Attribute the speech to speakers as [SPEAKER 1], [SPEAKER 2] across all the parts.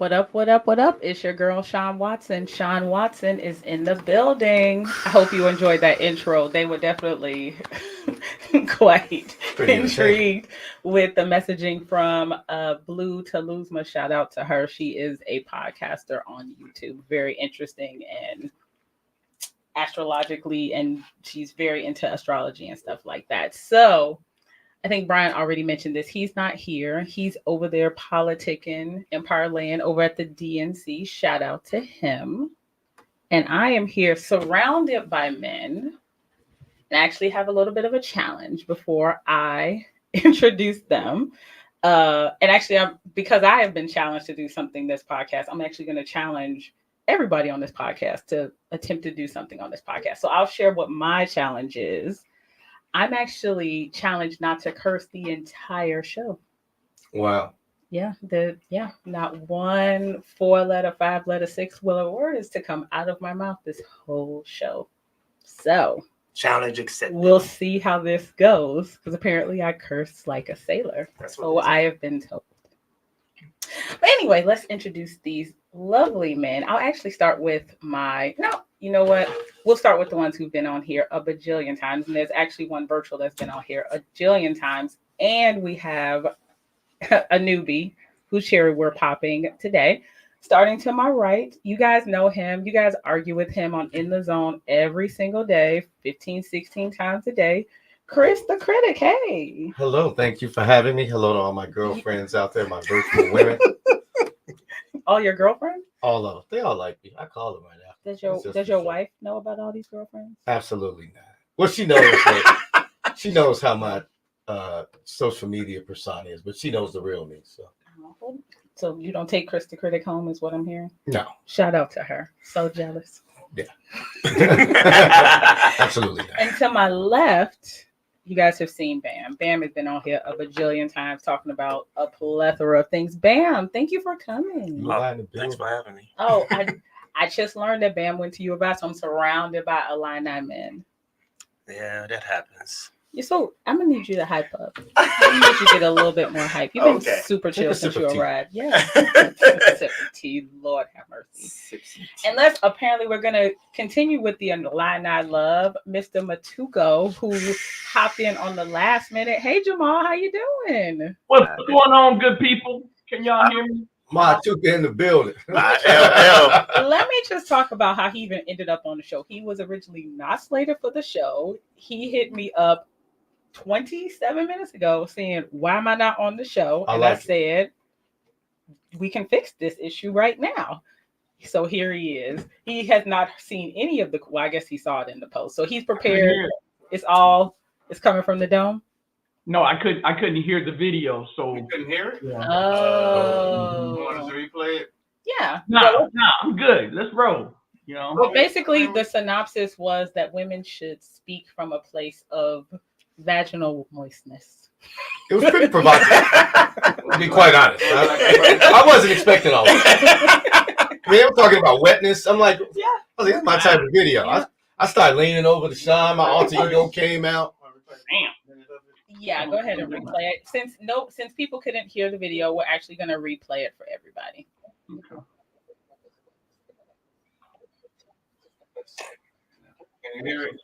[SPEAKER 1] What up, what up, what up? It's your girl, Sean Watson. Sean Watson is in the building. I hope you enjoyed that intro. They were definitely quite intrigued with the messaging from Blue Taluzma. Shout out to her. She is a podcaster on YouTube. Very interesting and astrologically, and she's very into astrology and stuff like that. So, I think Brian already mentioned this. He's not here. He's over there politicking and parlaying over at the DNC. Shout out to him. And I am here surrounded by men and actually have a little bit of a challenge before I introduce them. And actually, because I have been challenged to do something this podcast, I'm actually going to challenge everybody on this podcast to attempt to do something on this podcast. So I'll share what my challenge is. I'm actually challenged not to curse the entire show.
[SPEAKER 2] Wow.
[SPEAKER 1] Yeah, not one 4-letter, 5-letter, 6-letter word is to come out of my mouth this whole show. So
[SPEAKER 3] challenge accepted.
[SPEAKER 1] We'll see how this goes because apparently I curse like a sailor. That's what I have been told. But anyway, let's introduce these lovely men. I'll actually start with you know what? We'll start with the ones who've been on here a bajillion times. And there's actually one virtual that's been on here a jillion times. And we have a newbie whose cherry we're popping today. Starting to my right, you guys know him. You guys argue with him on In the Zone every single day, 15, 16 times a day. Chris the Critic, hey.
[SPEAKER 2] Hello, thank you for having me. Hello to all my girlfriends out there, my virtual women.
[SPEAKER 1] All your girlfriends?
[SPEAKER 2] All of them. They all like me. I call them right now.
[SPEAKER 1] Does your wife know about all these girlfriends?
[SPEAKER 2] Absolutely not. Well, she knows that she knows how my social media persona is, but she knows the real me.
[SPEAKER 1] So you don't take Chris the Critic home is what I'm hearing?
[SPEAKER 2] No.
[SPEAKER 1] Shout out to her. So jealous.
[SPEAKER 2] Yeah. Absolutely not.
[SPEAKER 1] And to my left, you guys have seen Bam. Bam has been on here a bajillion times talking about a plethora of things. Bam, thank you for coming.
[SPEAKER 3] Thanks for having me.
[SPEAKER 1] Oh, I just learned that Bam went to U of I, so I'm surrounded by Illini men.
[SPEAKER 3] Yeah, that happens.
[SPEAKER 1] So I'm gonna need you to hype up. I need you to get a little bit more hype. You've been super chill since you arrived. Yeah. Sip of tea. Lord have mercy. And apparently we're gonna continue with the Illini love, Mr. Matuko, who hopped in on the last minute. Hey Jamal, how you doing?
[SPEAKER 4] What's going on, good people? Can y'all hear me?
[SPEAKER 2] Matuka in the building.
[SPEAKER 1] Let me just talk about how he even ended up on the show. He was originally not slated for the show. He hit me up 27 minutes ago saying, why am I not on the show? I said, we can fix this issue right now. So here he is. He has not seen any of I guess he saw it in the post. So he's prepared. It's coming from the dome.
[SPEAKER 4] No, I couldn't hear the video. So
[SPEAKER 2] you couldn't hear it?
[SPEAKER 1] Yeah. Oh.
[SPEAKER 2] You want us to replay it?
[SPEAKER 1] Yeah.
[SPEAKER 4] No, I'm good. Let's roll. You know.
[SPEAKER 1] Well, basically the synopsis was that women should speak from a place of vaginal moistness.
[SPEAKER 2] It was pretty provocative. To be quite honest, I wasn't expecting all that. I mean, I'm talking about wetness. I'm like, that's my type of video. Yeah. I started leaning over to Sean. My alter ego came out.
[SPEAKER 4] Damn.
[SPEAKER 1] Yeah, go ahead and replay it. Since people couldn't hear the video, we're actually going to replay it for everybody.
[SPEAKER 4] Okay.
[SPEAKER 2] Can you hear it?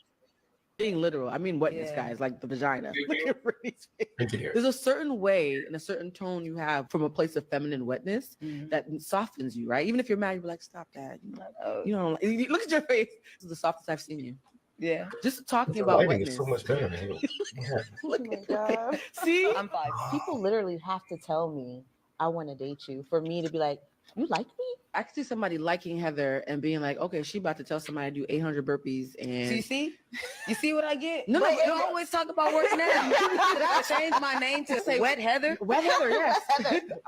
[SPEAKER 5] Being literal, I mean wetness, guys, like the vagina. There's a certain way and a certain tone you have from a place of feminine wetness that softens you, right? Even if you're mad, you're like, stop that. You're like, oh, you know, look at your face. This is the softest I've seen you. Yeah, just talking about wetness.
[SPEAKER 2] Is so much better, man.
[SPEAKER 5] Look at God. See,
[SPEAKER 6] I'm fine. People literally have to tell me I want to date you for me to be like, you like me?
[SPEAKER 5] I can see somebody liking Heather and being like, okay, she about to tell somebody to do 800 burpees. And
[SPEAKER 6] you see what I get?
[SPEAKER 5] No, you don't always talk about work now. Did I change my name to say Wet Heather? Wet Heather, yes.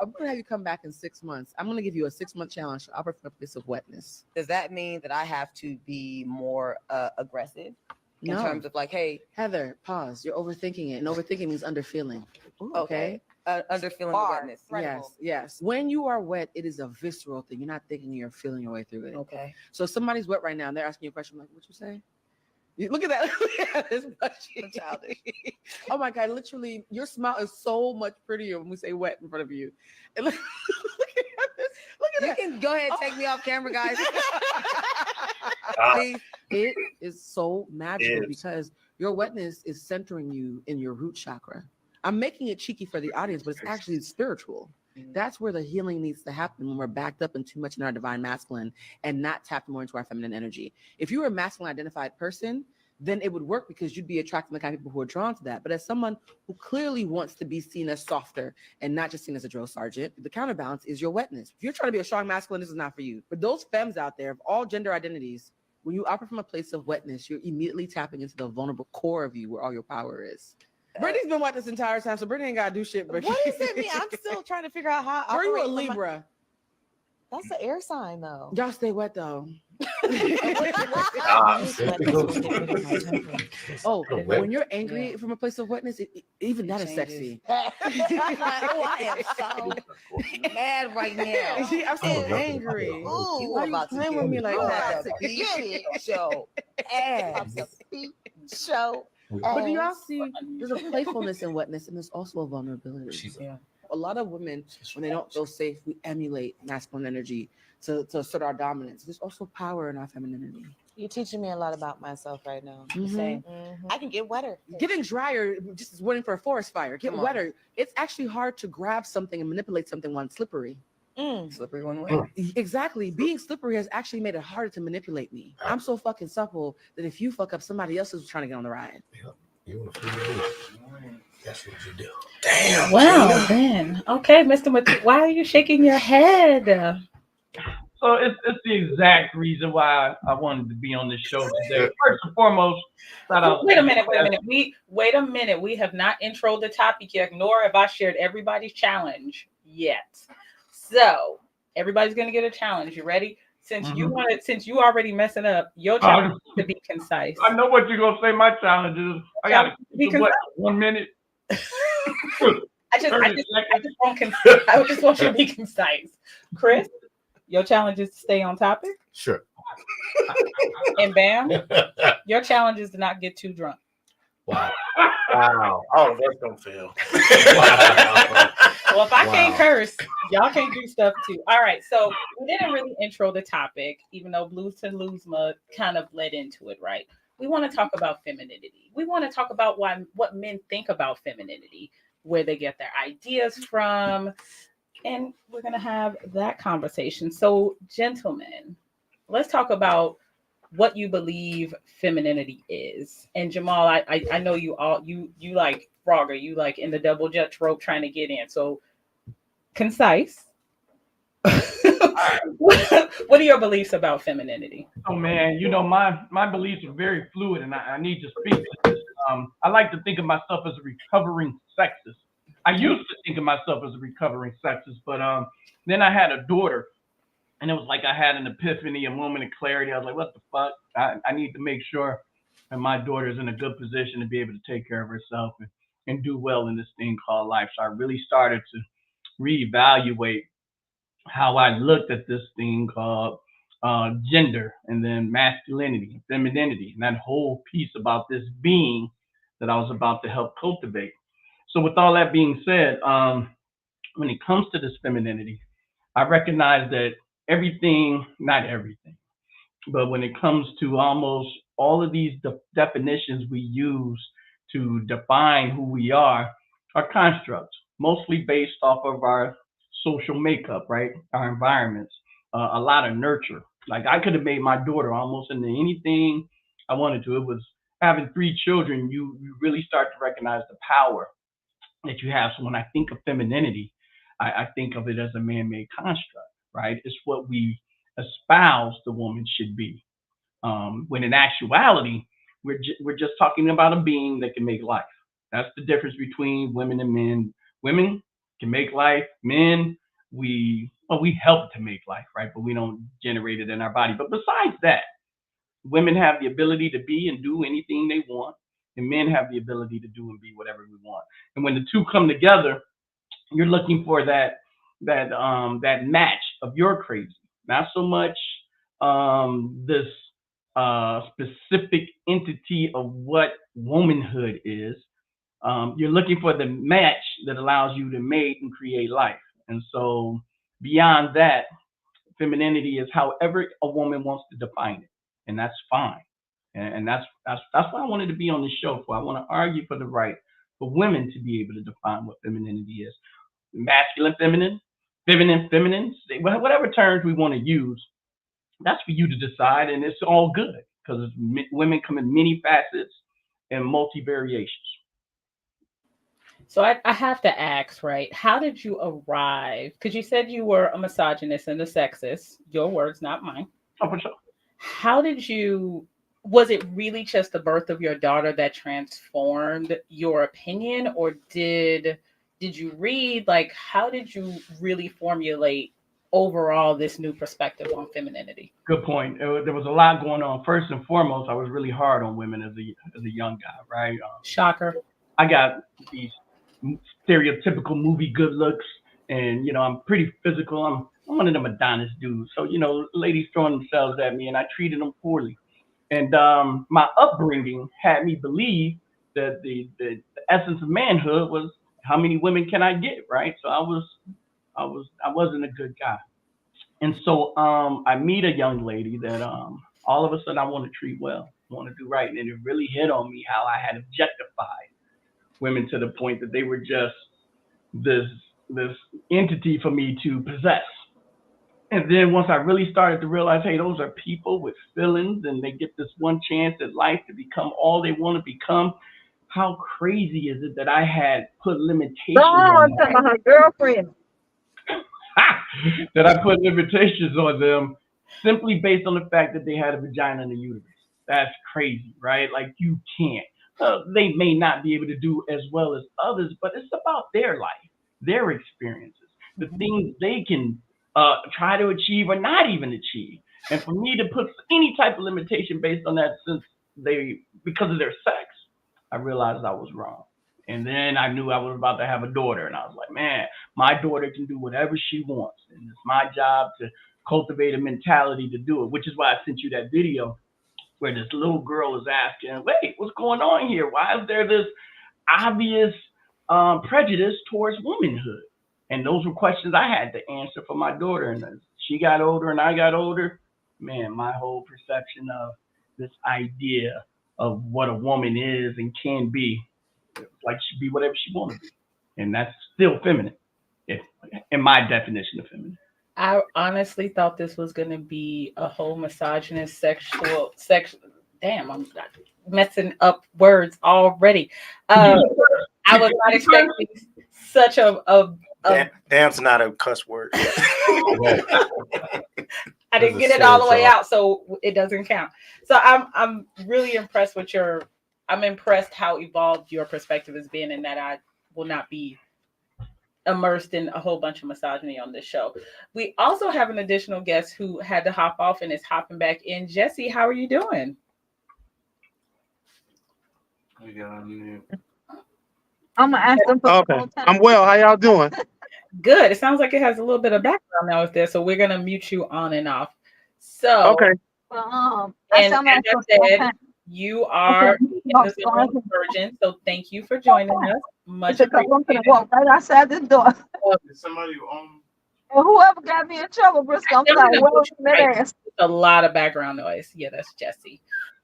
[SPEAKER 5] I'm gonna have you come back in 6 months. I'm gonna give you a 6-month challenge. I'll operate from a place of wetness.
[SPEAKER 6] Does that mean that I have to be more aggressive in terms of like, hey,
[SPEAKER 5] Heather, pause. You're overthinking it, and overthinking means underfeeling.
[SPEAKER 6] Ooh, okay. Underfeeling the wetness.
[SPEAKER 5] Yes. When you are wet, it is a visceral thing. You're not thinking, you're feeling your way through it.
[SPEAKER 6] Okay.
[SPEAKER 5] So if somebody's wet right now and they're asking you a question, I'm like, what you say? Look at that. This childish. Oh my God, literally, your smile is so much prettier when we say wet in front of you. And look at this. Look at can go ahead and take me off camera, guys. See, it is so magical because your wetness is centering you in your root chakra. I'm making it cheeky for the audience, but it's actually spiritual. That's where the healing needs to happen when we're backed up and too much in our divine masculine and not tapped more into our feminine energy. If you were a masculine identified person, then it would work because you'd be attracting the kind of people who are drawn to that. But as someone who clearly wants to be seen as softer and not just seen as a drill sergeant, the counterbalance is your wetness. If you're trying to be a strong masculine, this is not for you. But those femmes out there of all gender identities, when you operate from a place of wetness, you're immediately tapping into the vulnerable core of you where all your power is. Brittany's been wet this entire time, so Brittany ain't got to do shit.
[SPEAKER 6] What does it mean? I'm still trying to figure out how I
[SPEAKER 5] Are you a
[SPEAKER 6] operate from
[SPEAKER 5] Libra?
[SPEAKER 6] That's the air sign, though.
[SPEAKER 5] Y'all stay wet, though. Oh, when you're angry from a place of wetness, even that is sexy.
[SPEAKER 6] I am so mad right now.
[SPEAKER 5] See, I'm so angry.
[SPEAKER 6] Ooh,
[SPEAKER 5] Why you playing with me like that?
[SPEAKER 6] Show ass. Show.
[SPEAKER 5] But do y'all see there's a playfulness in wetness and there's also a vulnerability. A lot of women, when they don't feel safe, we emulate masculine energy to assert our dominance. There's also power in our femininity.
[SPEAKER 6] You're teaching me a lot about myself right now.
[SPEAKER 5] Mhm.
[SPEAKER 6] I can get wetter.
[SPEAKER 5] Getting drier just is waiting for a forest fire. Get wetter. It's actually hard to grab something and manipulate something when it's slippery.
[SPEAKER 6] Slippery one way.
[SPEAKER 5] Exactly. Being slippery has actually made it harder to manipulate me. I'm so fucking supple that if you fuck up, somebody else is trying to get on the ride.
[SPEAKER 2] You want to feel That's what you do.
[SPEAKER 3] Damn.
[SPEAKER 1] Wow, then. Okay, Mr. Why are you shaking your head?
[SPEAKER 4] So it's the exact reason why I wanted to be on this show today. First and foremost, shout out.
[SPEAKER 1] Wait a minute. Wait a minute. We have not introed the topic yet, nor have I shared everybody's challenge yet. So everybody's gonna get a challenge. You ready? Since you already messing up, your challenge is to be concise.
[SPEAKER 4] I know what you're gonna say. My challenge is I gotta be what 1 minute.
[SPEAKER 1] I just want you to be concise. Chris, your challenge is to stay on topic.
[SPEAKER 2] Sure.
[SPEAKER 1] And Bam, your challenge is to not get too drunk.
[SPEAKER 2] Wow.
[SPEAKER 3] Wow. Oh, that's gonna fail.
[SPEAKER 2] Wow.
[SPEAKER 1] Well, if I can't curse, y'all can't do stuff too. All right. So we didn't really intro the topic, even though Blues to Luzma kind of led into it, right? We want to talk about femininity. We want to talk about what men think about femininity, where they get their ideas from, and we're going to have that conversation. So, gentlemen, let's talk about what you believe femininity is. And Jamal, I know you like Frogger, you like in the double Dutch rope trying to get in. So, concise. What are your beliefs about femininity?
[SPEAKER 4] Oh man, you know my beliefs are very fluid, and I need to speak to this. I like to think of myself as a recovering sexist. I used to think of myself as a recovering sexist, but then I had a daughter, and it was like I had an epiphany, a moment of clarity. I was like, what the fuck? I need to make sure that my daughter is in a good position to be able to take care of herself and do well in this thing called life. So I really started to reevaluate how I looked at this thing called gender, and then masculinity, femininity, and that whole piece about this being that I was about to help cultivate. So with all that being said, when it comes to this femininity, I recognize that not everything, but when it comes to almost all of these definitions we use to define who we are constructs, mostly based off of our social makeup, right? Our environments, a lot of nurture. Like I could have made my daughter almost into anything I wanted to. It was having 3 children, you really start to recognize the power that you have. So when I think of femininity, I think of it as a man-made construct, right? It's what we espouse the woman should be. When in actuality, we're just talking about a being that can make life. That's the difference between women and men. Women can make life. Men, we help to make life, right? But we don't generate it in our body. But besides that, women have the ability to be and do anything they want, and men have the ability to do and be whatever we want. And when the two come together, you're looking for that match of your crazy, not so much this specific entity of what womanhood is. You're looking for the match that allows you to mate and create life. And so beyond that, femininity is however a woman wants to define it, and that's fine. And that's why I wanted to be on the show for. I want to argue for the right for women to be able to define what femininity is. Masculine, feminine, feminine, whatever terms we want to use, that's for you to decide, and it's all good because women come in many facets and multi variations.
[SPEAKER 1] So I have to ask, right? How did you arrive? Because you said you were a misogynist and a sexist. Your words, not mine.
[SPEAKER 4] Oh, for sure.
[SPEAKER 1] How did you? Was it really just the birth of your daughter that transformed your opinion, or did you read? Like, how did you really formulate overall this new perspective on femininity?
[SPEAKER 4] Good point. There was a lot going on. First and foremost, I was really hard on women as a young guy, right?
[SPEAKER 1] Shocker.
[SPEAKER 4] I got these stereotypical movie good looks, and I'm pretty physical. I'm one of them Adonis dudes. So ladies throwing themselves at me, and I treated them poorly. And my upbringing had me believe that the essence of manhood was how many women can I get, right? So I wasn't a good guy. And so I meet a young lady that all of a sudden I want to treat well, want to do right, and it really hit on me how I had objectified women to the point that they were just this entity for me to possess. And then once I really started to realize, hey, those are people with feelings and they get this one chance at life to become all they want to become. How crazy is it that I had put limitations on
[SPEAKER 7] my girlfriend?
[SPEAKER 4] that I put limitations on them simply based on the fact that they had a vagina and a uterus. That's crazy, right? Like you can't. They may not be able to do as well as others, but it's about their life, their experiences, the things they can try to achieve or not even achieve. And for me to put any type of limitation based on that because of their sex, I realized I was wrong. And then I knew I was about to have a daughter, and I was like, man, my daughter can do whatever she wants. And it's my job to cultivate a mentality to do it, which is why I sent you that video where this little girl is asking, wait, what's going on here? Why is there this obvious prejudice towards womanhood? And those were questions I had to answer for my daughter. And as she got older and I got older, man, my whole perception of this idea of what a woman is and can be, like she be whatever she wants to be. And that's still feminine, in my definition of feminine.
[SPEAKER 1] I honestly thought this was going to be a whole misogynist sexual. Damn, I'm messing up words already. I was not expecting such a
[SPEAKER 3] Damn's not a cuss word.
[SPEAKER 1] I didn't get it all the way out, so it doesn't count. So I'm really impressed with I'm impressed how evolved your perspective has been, and that I will not be immersed in a whole bunch of misogyny on this show. We also have an additional guest who had to hop off and is hopping back in. Jesse, how are you doing?
[SPEAKER 7] I'm gonna ask them for
[SPEAKER 3] Okay. I'm well. How y'all doing?
[SPEAKER 1] Good. It sounds like it has a little bit of background noise there, so we're gonna mute you on and off. So
[SPEAKER 3] Okay.
[SPEAKER 1] And as I said, you are in the zone virgin, so thank you for joining us. Much appreciated.
[SPEAKER 7] Walk right outside this door.
[SPEAKER 3] Somebody on.
[SPEAKER 7] And whoever got me in trouble, Briscoe, I'm sorry. Well, that ass.
[SPEAKER 1] A lot of background noise. Yeah, that's Jesse.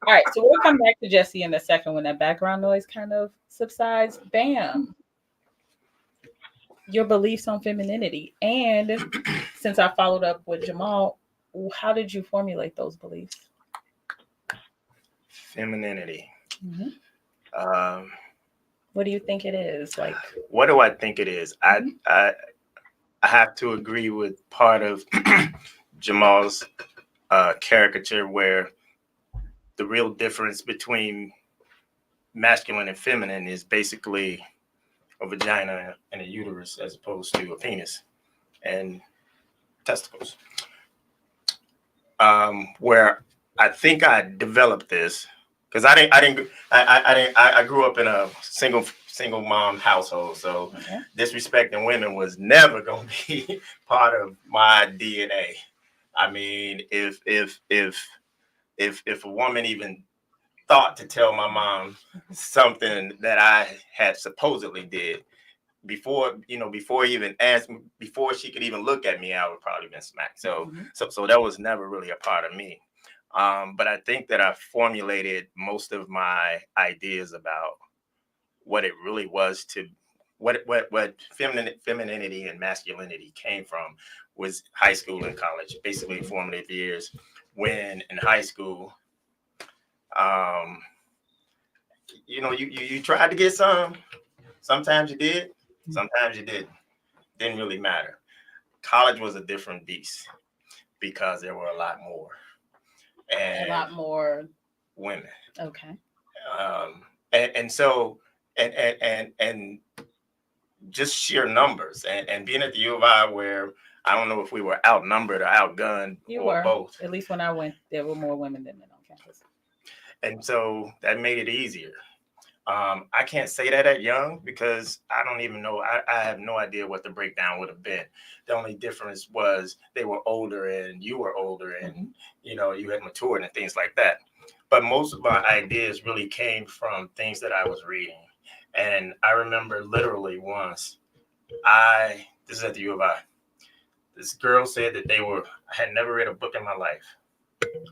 [SPEAKER 1] All right, so we'll come back to Jesse in a second when that background noise kind of subsides. Bam. Your beliefs on femininity. And since I followed up with Jamal, how did you formulate those beliefs?
[SPEAKER 3] Femininity.
[SPEAKER 1] Mm-hmm. What do you think it is? Like,
[SPEAKER 3] what do I think it is? I have to agree with part of Jamal's caricature where the real difference between masculine and feminine is basically a vagina and a uterus as opposed to a penis and testicles. Where I think I developed this because I grew up in a single mom household, so disrespecting women was never going to be part of my DNA. I mean, if a woman even thought to tell my mom something that I had supposedly did, before before even asked me, before she could even look at me, I would probably been smacked. So so that was never really a part of me. But I think that I formulated most of my ideas about what it really was to what femininity and masculinity came from was high school and college, basically formative years. When in high school, you tried to get some. Sometimes you did, sometimes you didn't. Didn't really matter. College was a different beast because there were a lot more. And
[SPEAKER 1] a lot more
[SPEAKER 3] women.
[SPEAKER 1] Okay.
[SPEAKER 3] And so and just sheer numbers and being at the U of I, where I don't know if we were outnumbered or outgunned or both.
[SPEAKER 1] At least when I went, there were more women than men on campus.
[SPEAKER 3] And so that made it easier. I can't say that at Young because I don't even know. I have no idea what the breakdown would have been. The only difference was they were older and you were older and, you had matured and things like that. But most of my ideas really came from things that I was reading. And I remember literally once, this is at the U of I, this girl said that I had never read a book in my life.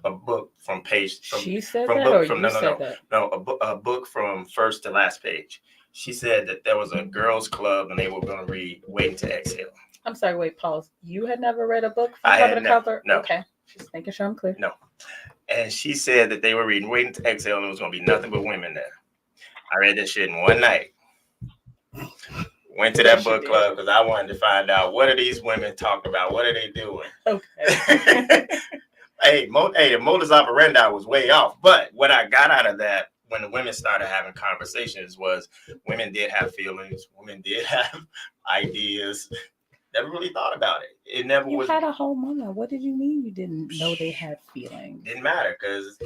[SPEAKER 3] A book from page.
[SPEAKER 1] She said that, or you said that?
[SPEAKER 3] No, a book from first to last page. She said that there was a girls' club and they were going to read Waiting to Exhale.
[SPEAKER 1] I'm sorry, wait, pause. You had never read a book from cover to cover?
[SPEAKER 3] No.
[SPEAKER 1] Okay, just making sure I'm clear.
[SPEAKER 3] No. And she said that they were reading Waiting to Exhale and it was going to be nothing but women there. I read that shit in one night. Went to that book club because I wanted to find out, what are these women talking about? What are they doing?
[SPEAKER 1] Okay.
[SPEAKER 3] Hey, the modus operandi was way off. But what I got out of that when the women started having conversations was women did have feelings. Women did have ideas. Never really thought about it. It never was.
[SPEAKER 1] You had a whole moment. What did you mean you didn't know they had feelings?
[SPEAKER 3] Didn't matter because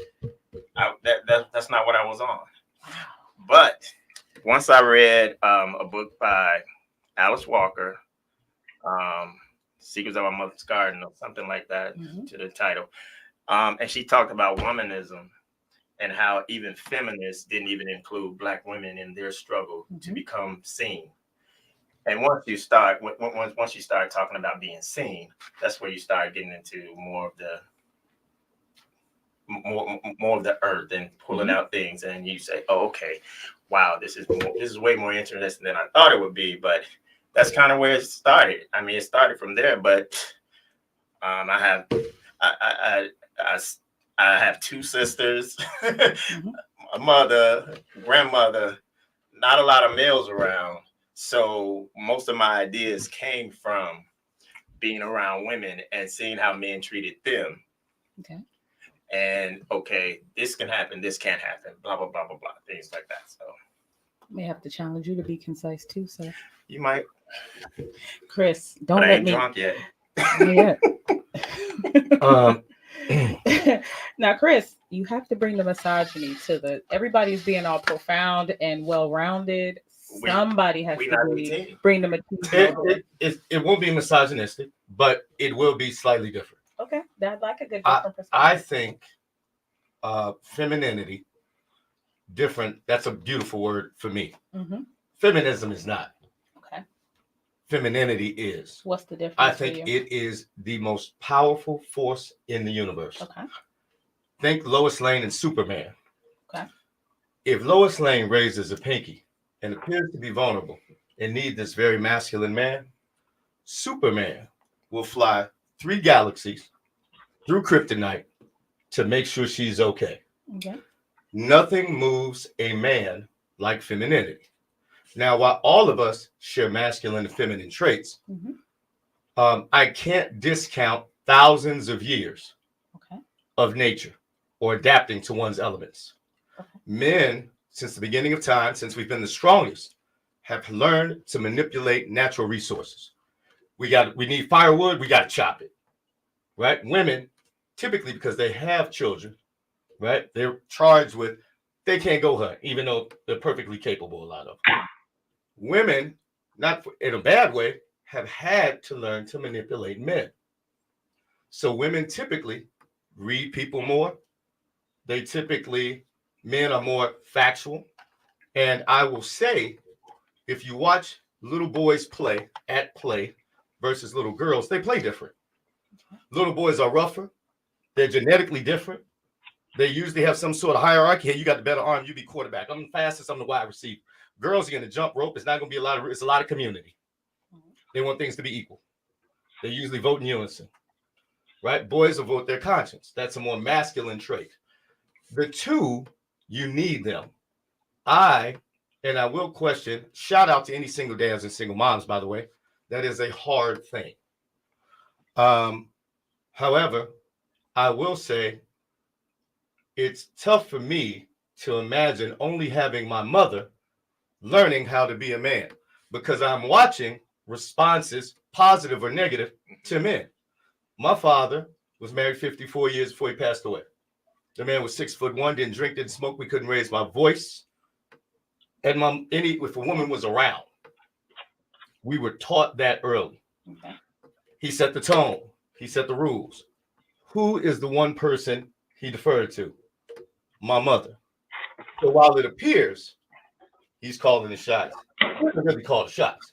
[SPEAKER 3] that's not what I was on. But once I read a book by Alice Walker, Secrets of Our Mother's Garden or something like that to the title. And she talked about womanism and how even feminists didn't even include Black women in their struggle to become seen. And once you start talking about being seen, that's where you start getting into more of the earth and pulling out things. And you say, oh, okay, wow, this is way more interesting than I thought it would be. But that's kind of where it started. I mean, it started from there, but I have two sisters, a mother, grandmother, not a lot of males around. So most of my ideas came from being around women and seeing how men treated them.
[SPEAKER 1] Okay.
[SPEAKER 3] And okay, this can happen, this can't happen, blah, blah, blah, blah, blah, things like that. So
[SPEAKER 1] may have to challenge you to be concise too, sir.
[SPEAKER 3] You might.
[SPEAKER 1] Chris, don't
[SPEAKER 3] but
[SPEAKER 1] let
[SPEAKER 3] I ain't
[SPEAKER 1] me.
[SPEAKER 3] drunk yet.
[SPEAKER 1] Not yet. Now, Chris, you have to bring the misogyny to everybody's being all profound and well-rounded. Somebody has to bring the misogyny.
[SPEAKER 2] It won't be misogynistic, but it will be slightly different.
[SPEAKER 1] Okay, that's like a good different perspective.
[SPEAKER 2] I think femininity, different, that's a beautiful word for me. Feminism is not.
[SPEAKER 1] Okay.
[SPEAKER 2] Femininity is.
[SPEAKER 1] What's the difference?
[SPEAKER 2] I think it is the most powerful force in the universe.
[SPEAKER 1] Okay.
[SPEAKER 2] Think Lois Lane and Superman.
[SPEAKER 1] Okay.
[SPEAKER 2] If Lois Lane raises a pinky and appears to be vulnerable and need this very masculine man, Superman will fly 3 galaxies through kryptonite to make sure she's okay.
[SPEAKER 1] Okay.
[SPEAKER 2] Nothing moves a man like femininity. Now, while all of us share masculine and feminine traits, I can't discount thousands of years of nature or adapting to one's elements. Okay. Men, since the beginning of time, since we've been the strongest, have learned to manipulate natural resources. We need firewood, we got to chop it, right? Women, typically because they have children, right? They're charged with, they can't go hunt, even though they're perfectly capable, a lot of them. Women, not in a bad way, have had to learn to manipulate men. So women typically read people more. Men are more factual. And I will say, if you watch little boys play versus little girls, they play different. Little boys are rougher. They're genetically different. They usually have some sort of hierarchy. Hey, you got the better arm, you be quarterback. I'm the fastest, I'm the wide receiver. Girls are going to jump rope. It's not going to be it's a lot of community. They want things to be equal. They usually vote in unison, right? Boys will vote their conscience. That's a more masculine trait. The two, you need them. I will question, shout out to any single dads and single moms, by the way. That is a hard thing. However, I will say it's tough for me to imagine only having my mother learning how to be a man, because I'm watching responses, positive or negative, to men. My father was married 54 years before he passed away. The man was 6'1", didn't drink, didn't smoke. We couldn't raise my voice. And if a woman was around, we were taught that early. Okay. He set the tone. He set the rules. Who is the one person he deferred to? My mother. So while it appears he's calling the shots, he doesn't really call the shots.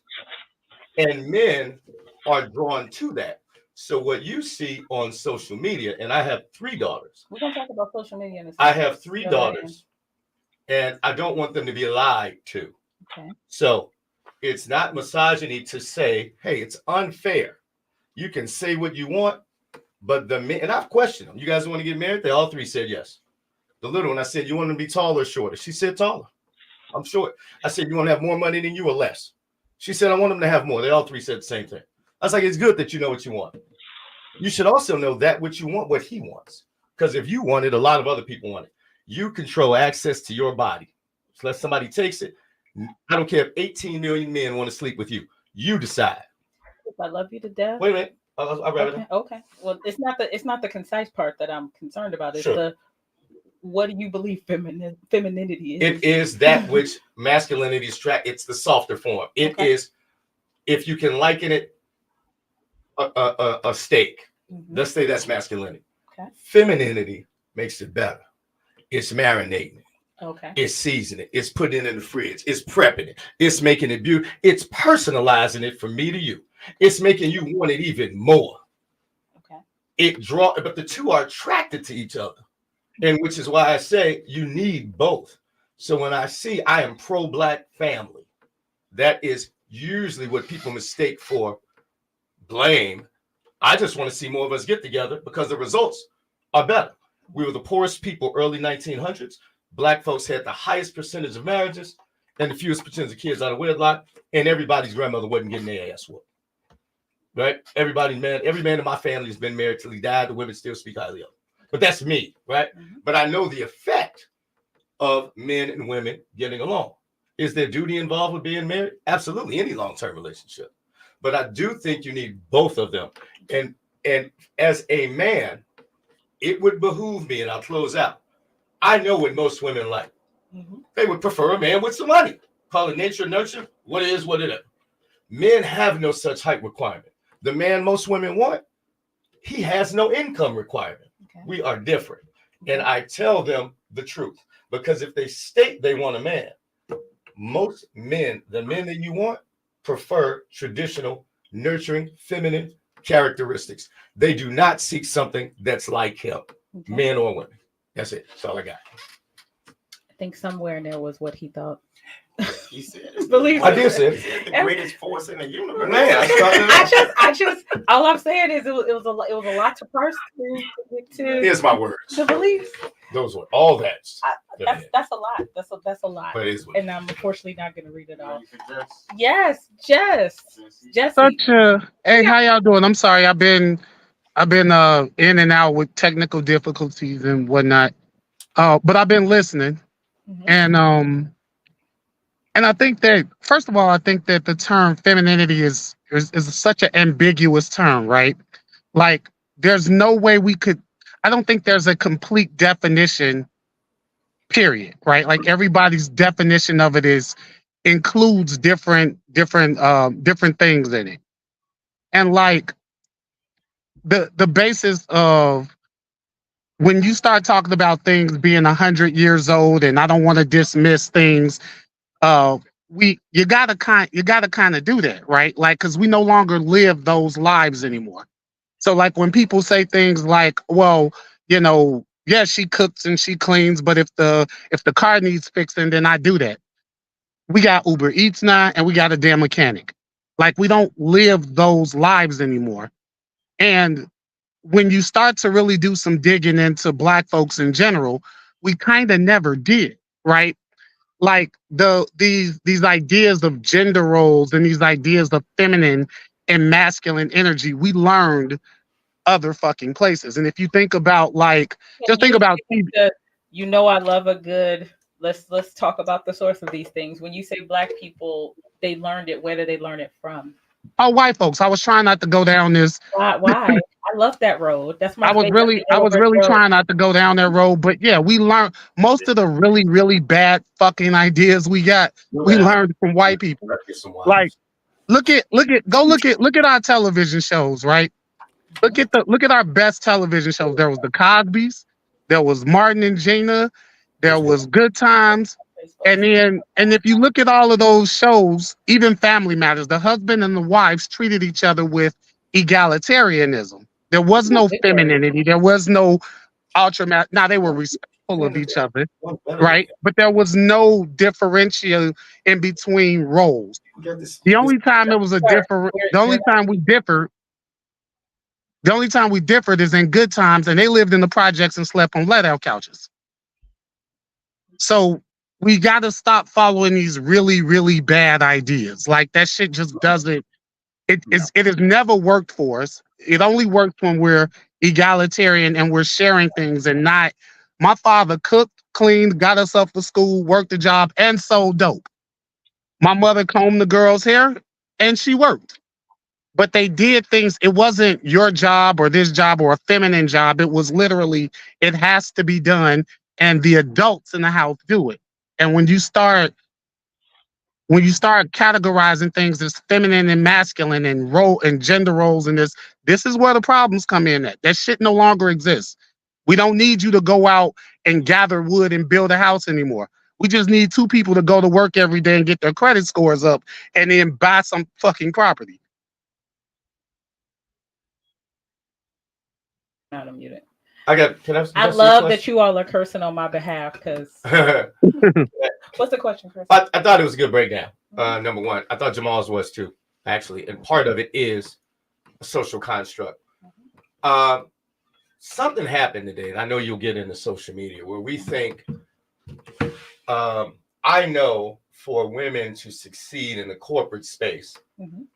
[SPEAKER 2] And men are drawn to that. So what you see on social media, and I have 3 daughters.
[SPEAKER 1] We're going to talk about social media in a second.
[SPEAKER 2] I have 3 daughters, and I don't want them to be lied to. Okay. So it's not misogyny to say, hey, it's unfair. You can say what you want, but the men, and I've questioned them. You guys want to get married? They all 3 said yes. The little one, I said, you want them to be taller or shorter? She said taller. I'm short. I said, you want to have more money than you or less? She said, I want them to have more. They all 3 said the same thing. I was like, it's good that you know what you want. You should also know that what you want, what he wants. Because if you want it, a lot of other people want it. You control access to your body. So let somebody takes it. I don't care if 18 million men want to sleep with you. You decide.
[SPEAKER 1] If I love you to death.
[SPEAKER 2] Wait a minute. I'll wrap it up.
[SPEAKER 1] Okay. Well, it's not the concise part that I'm concerned about. It's the what do you believe femininity is? It is
[SPEAKER 2] that which masculinity is tracked. It's the softer form. It is, if you can liken it, a steak. Mm-hmm. Let's say that's masculinity. Okay. Femininity makes it better. It's marinating. Okay. It's seasoning. It's putting it in the fridge. It's prepping it. It's making it beautiful. It's personalizing it from me to you. It's making you want it even more. Okay. But the two are attracted to each other. And which is why I say you need both. So when I am pro-Black family, that is usually what people mistake for blame. I just want to see more of us get together because the results are better. We were the poorest people early 1900s. Black folks had the highest percentage of marriages and the fewest percentage of kids out of wedlock, and everybody's grandmother wasn't getting their ass whooped. Right? Every man in my family has been married till he died. The women still speak highly of him. But that's me, right? Mm-hmm. But I know the effect of men and women getting along. Is there duty involved with being married? Absolutely, any long-term relationship. But I do think you need both of them. And as a man, it would behoove me, and I'll close out. I know what most women like. Mm-hmm. They would prefer a man with some money. Call it nature, nurture, what it is, what it is. Men have no such height requirement. The man most women want, he has no income requirement. Okay. We are different. And I tell them the truth. Because if they state they want a man, most men, the men that you want, prefer traditional, nurturing, feminine characteristics. They do not seek something that's like him, men or women. That's it. That's all I got.
[SPEAKER 1] I think somewhere in there was what he thought.
[SPEAKER 3] He said,
[SPEAKER 2] I did say it.
[SPEAKER 3] The greatest force in the universe.
[SPEAKER 2] Man,
[SPEAKER 1] I just, all I'm saying is it was a lot to parse to.
[SPEAKER 2] Here's my words.
[SPEAKER 1] The beliefs.
[SPEAKER 2] Those were all that.
[SPEAKER 1] That's a lot. That's a lot.
[SPEAKER 2] But it is
[SPEAKER 1] and I'm unfortunately not going to read it all. Yes, Jess.
[SPEAKER 8] Hey, how y'all doing? I'm sorry, I've been in and out with technical difficulties and whatnot. But I've been listening, mm-hmm. And I think that, first of all, I think that the term femininity is such an ambiguous term, right? Like, there's no way I don't think there's a complete definition, period, right? Like, everybody's definition of it includes different things in it. And like, the basis of when you start talking about things being 100 years old, and I don't want to dismiss things, you gotta kind of do that, right? Like, because we no longer live those lives anymore. So like when people say things like, well, yeah, she cooks and she cleans, but if the car needs fixing, then I do that. We got Uber Eats now, and we got a damn mechanic. Like, we don't live those lives anymore. And when you start to really do some digging into Black folks in general, we kind of never did, right? Like these ideas of gender roles and these ideas of feminine and masculine energy, we learned other fucking places. And if you think about just think about
[SPEAKER 1] I love a good let's talk about the source of these things. When you say Black people, they learned it, where did they learn it from?
[SPEAKER 8] Oh, white folks. I was trying not to go down this.
[SPEAKER 1] Why? I love that road. That's my favorite.
[SPEAKER 8] I was really trying not to go down that road, but yeah, we learned most of the really, really bad fucking ideas we learned from white people. Like, look at our television shows, right? Look at our best television shows. There was the Cosbys, there was Martin and Gina, there was Good Times, and if you look at all of those shows, even Family Matters, the husband and the wives treated each other with egalitarianism. There was no femininity. There was no ultra. Now they were respectful of each other, right? But there was no differential in between roles. The only time it was the only time we differed is in Good Times, and they lived in the projects and slept on let-out couches. So we got to stop following these really, really bad ideas. Like, that shit just doesn't. It has never worked for us. It only works when we're egalitarian and we're sharing things and not. My father cooked, cleaned, got us up for school, worked a job, and sold dope. My mother combed the girls' hair, and she worked. But they did things. It wasn't your job or this job or a feminine job. It was literally, it has to be done, and the adults in the house do it. And when you start categorizing things as feminine and masculine and role and gender roles and this is where the problems come in at. That shit no longer exists. We don't need you to go out and gather wood and build a house anymore. We just need two people to go to work every day and get their credit scores up and then buy some fucking property.
[SPEAKER 1] Not unmuted.
[SPEAKER 2] I
[SPEAKER 1] love that you all are cursing on my behalf because. What's the question, Chris?
[SPEAKER 2] I thought it was a good breakdown. Number one, I thought Jamal's was too, actually, and part of it is a social construct. Something happened today, and I know you'll get into social media, where we think, I know for women to succeed in the corporate space,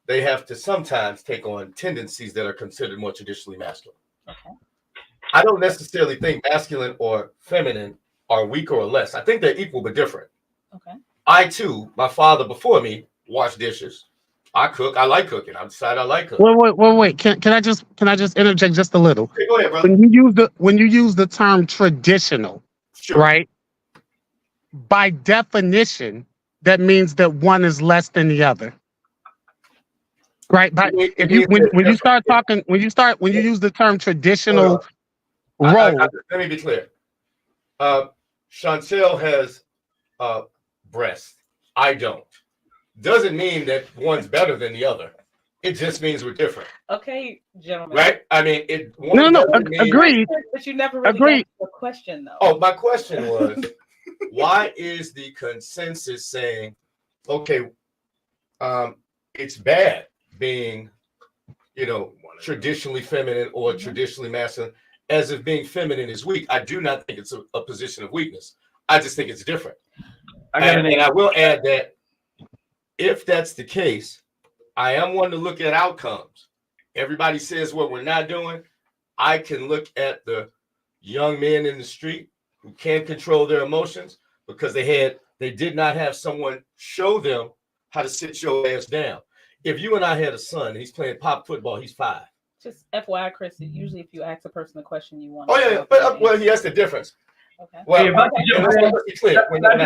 [SPEAKER 2] they have to sometimes take on tendencies that are considered more traditionally masculine.
[SPEAKER 1] Okay.
[SPEAKER 2] I don't necessarily think masculine or feminine are weaker or less. I think they're equal but different.
[SPEAKER 1] Okay.
[SPEAKER 2] I too, my father before me, washed dishes. I cook. I like cooking. I decided I like cooking.
[SPEAKER 8] Wait. Can I just interject just a little?
[SPEAKER 2] Okay, go ahead, brother.
[SPEAKER 8] When you use the term traditional,
[SPEAKER 2] sure.
[SPEAKER 8] Right? By definition, that means that one is less than the other. Right? But when you use the term traditional role.
[SPEAKER 2] Let me be clear. Chantel has breasts. I don't. Doesn't mean that one's better than the other. It just means we're different.
[SPEAKER 1] Okay, gentlemen.
[SPEAKER 2] Right? I mean,
[SPEAKER 8] agreed.
[SPEAKER 1] But you never really got the question, though.
[SPEAKER 2] Oh, my question was, why is the consensus saying, okay, it's bad being, traditionally feminine or traditionally masculine, as if being feminine is weak? I do not think it's a position of weakness. I just think it's different. And I will add that if that's the case, I am one to look at outcomes. Everybody says what we're not doing. I can look at the young men in the street who can't control their emotions because they did not have someone show them how to sit your ass down. If you and I had a son, he's playing pop football, he's 5.
[SPEAKER 1] Just FYI, Chris, usually if you ask a person a question, you want.
[SPEAKER 2] Oh, yeah, but that's the difference.
[SPEAKER 1] Okay.
[SPEAKER 2] Well, let's be clear. When I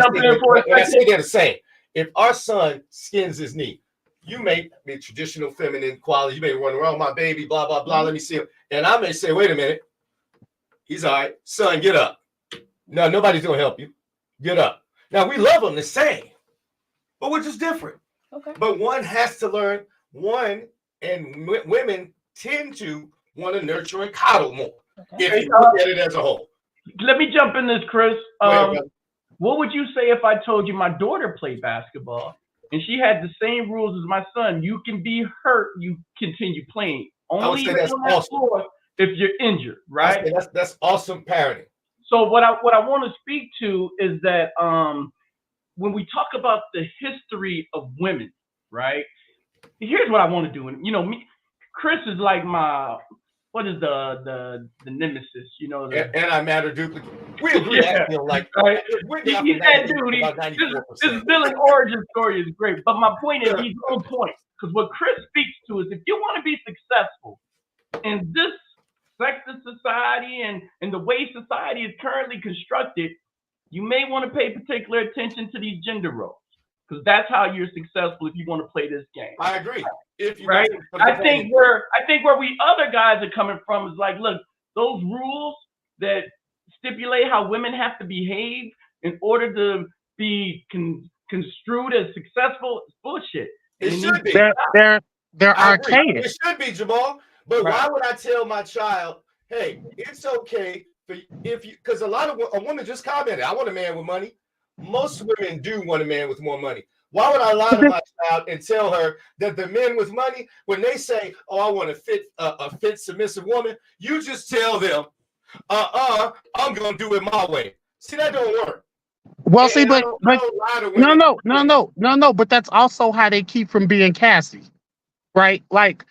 [SPEAKER 2] say they're the same, if our son skins his knee, you may be traditional feminine quality. You may run around my baby, blah, blah, blah. Let me see him. And I may say, wait a minute. He's all right. Son, get up. No, nobody's going to help you. Get up. Now, we love him the same. but we're just different.
[SPEAKER 1] Okay.
[SPEAKER 2] But one has to learn. And women tend to want to nurture and coddle more.
[SPEAKER 1] Okay.
[SPEAKER 2] If you look at it as a whole.
[SPEAKER 4] Let me jump in this, Chris.
[SPEAKER 2] Go ahead,
[SPEAKER 4] What would you say if I told you my daughter played basketball and she had the same rules as my son? You can be hurt, you continue playing. Only on that floor if you're injured, right?
[SPEAKER 2] That's awesome parenting.
[SPEAKER 4] So what I want to speak to is that when we talk about the history of women, right? Here's what I want to do, and me, Chris is like my. What is the nemesis?
[SPEAKER 2] Antimatter duplicate. We agree.
[SPEAKER 4] Yeah.
[SPEAKER 2] Like
[SPEAKER 4] right? He's that dude. This villain origin story is great, but my point is he's on point. Because what Chris speaks to is if you want to be successful in this sexist society and the way society is currently constructed, you may want to pay particular attention to these gender roles. Because that's how you're successful if you want to play this game.
[SPEAKER 2] I agree.
[SPEAKER 4] Right? I think where we other guys are coming from is like, look, those rules that stipulate how women have to behave in order to be construed as successful is bullshit.
[SPEAKER 2] It should be.
[SPEAKER 8] They're archaic.
[SPEAKER 2] It should be, Jamal. But why would I tell my child, hey, it's okay because a woman just commented, I want a man with money. Most women do want a man with more money. Why would I lie to my child and tell her that the men with money, when they say, "Oh, I want a fit, submissive woman," you just tell them, I'm gonna do it my way. See, that don't work.
[SPEAKER 8] Well, see, but no. But that's also how they keep from being Cassie, right? Like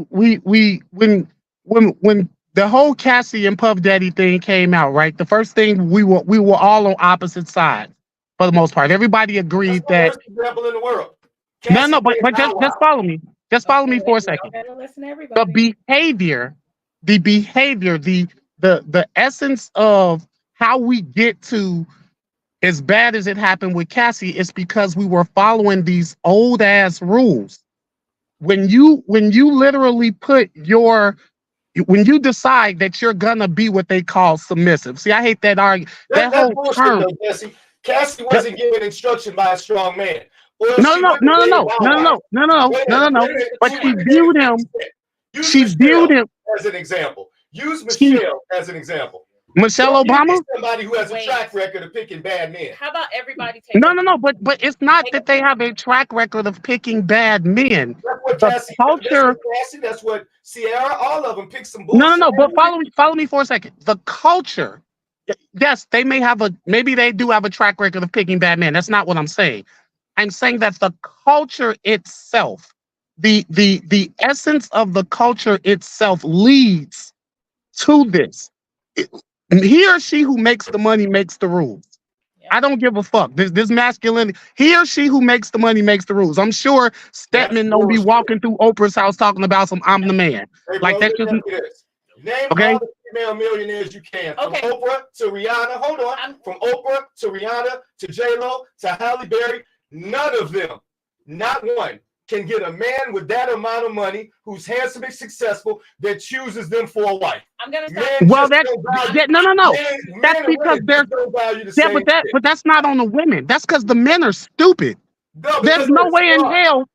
[SPEAKER 8] when the whole Cassie and Puff Daddy thing came out, right? The first thing we were all on opposite sides. For the most part, everybody agreed that.
[SPEAKER 2] Worst example in the world.
[SPEAKER 8] But just follow me. Just follow me for a second. The behavior, the essence of how we get to as bad as it happened with Cassie is because we were following these old ass rules. When you literally when you decide that you're gonna be what they call submissive. See, I hate that argument. That whole term.
[SPEAKER 2] Though, Cassie wasn't given instruction by a strong man.
[SPEAKER 8] No. But she viewed him. She viewed him
[SPEAKER 2] as an example. Use Michelle as an example.
[SPEAKER 8] Michelle Obama,
[SPEAKER 2] somebody who has a track record of picking bad men.
[SPEAKER 1] How about everybody take
[SPEAKER 8] No. But it's not that they have a track record of picking bad men.
[SPEAKER 2] That's what
[SPEAKER 8] the culture.
[SPEAKER 2] That's what Sierra. All of them pick some bullshit.
[SPEAKER 8] No. But follow me for a second. The culture. Yes, maybe they do have a track record of picking bad men. That's not what I'm saying. I'm saying that the culture itself, the essence of the culture itself leads to this. He or she who makes the money makes the rules. Yeah. I don't give a fuck. This masculinity. He or she who makes the money makes the rules. I'm sure Stedman don't be walking through Oprah's house talking about I'm the man.
[SPEAKER 2] Hey,
[SPEAKER 8] like
[SPEAKER 2] bro,
[SPEAKER 8] that's just.
[SPEAKER 2] Name all the female millionaires you can. From Oprah to Rihanna. Hold on. From Oprah to Rihanna to J-Lo to Halle Berry. None of them, not one, can get a man with that amount of money who's handsome and successful that chooses them for a wife.
[SPEAKER 1] I'm gonna
[SPEAKER 8] no. That's because they're but that's not on the women. That's because the men are stupid. No, there's no way in hell.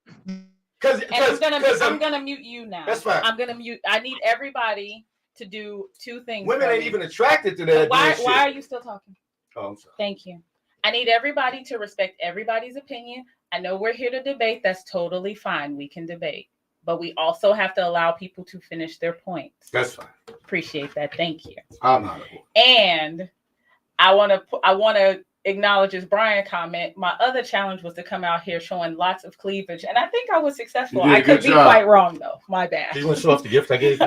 [SPEAKER 1] I'm gonna mute you now.
[SPEAKER 2] That's fine.
[SPEAKER 1] I'm gonna mute. I need everybody to do two things.
[SPEAKER 2] Women ain't even attracted to that.
[SPEAKER 1] Why are you still talking?
[SPEAKER 2] Oh, I'm sorry.
[SPEAKER 1] Thank you. I need everybody to respect everybody's opinion. I know we're here to debate. That's totally fine. We can debate. But we also have to allow people to finish their points.
[SPEAKER 2] That's fine.
[SPEAKER 1] Appreciate that. Thank you.
[SPEAKER 2] I'm not.
[SPEAKER 1] And I want to acknowledge this Brian comment. My other challenge was to come out here showing lots of cleavage. And I think I was successful. I could be quite wrong, though. My bad.
[SPEAKER 2] Do you want to show off the gift I gave you?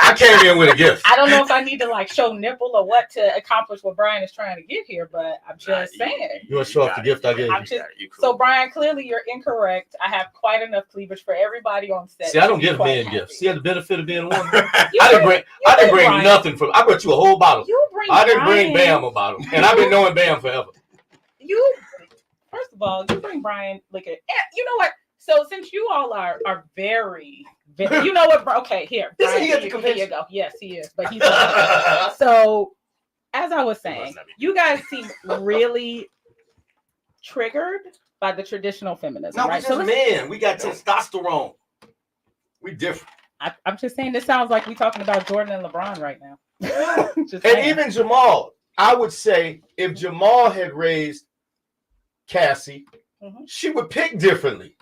[SPEAKER 1] I
[SPEAKER 2] came in with a gift.
[SPEAKER 1] I don't know if I need to show nipple or what to accomplish what Brian is trying to get here, but I'm just saying.
[SPEAKER 2] You want to show off the gift I gave you?
[SPEAKER 1] So Brian, clearly you're incorrect. I have quite enough cleavage for everybody on set.
[SPEAKER 2] See, I don't give men gifts. See, the benefit of being a woman. I didn't bring nothing from. I brought you a whole bottle. I didn't bring Bam a bottle, and I've been knowing Bam forever.
[SPEAKER 1] First of all, you bring Brian liquor. You know what? So since you all are very, you know what? Okay, here. Brian, here you go. Yes, he is. But he's not. So, as I was saying, you guys seem really triggered by the traditional feminism,
[SPEAKER 2] No,
[SPEAKER 1] right?
[SPEAKER 2] we're just men. We got testosterone. We different.
[SPEAKER 1] I'm just saying, this sounds like we're talking about Jordan and LeBron right now.
[SPEAKER 2] And even Jamal, I would say if Jamal had raised Cassie, she would pick differently.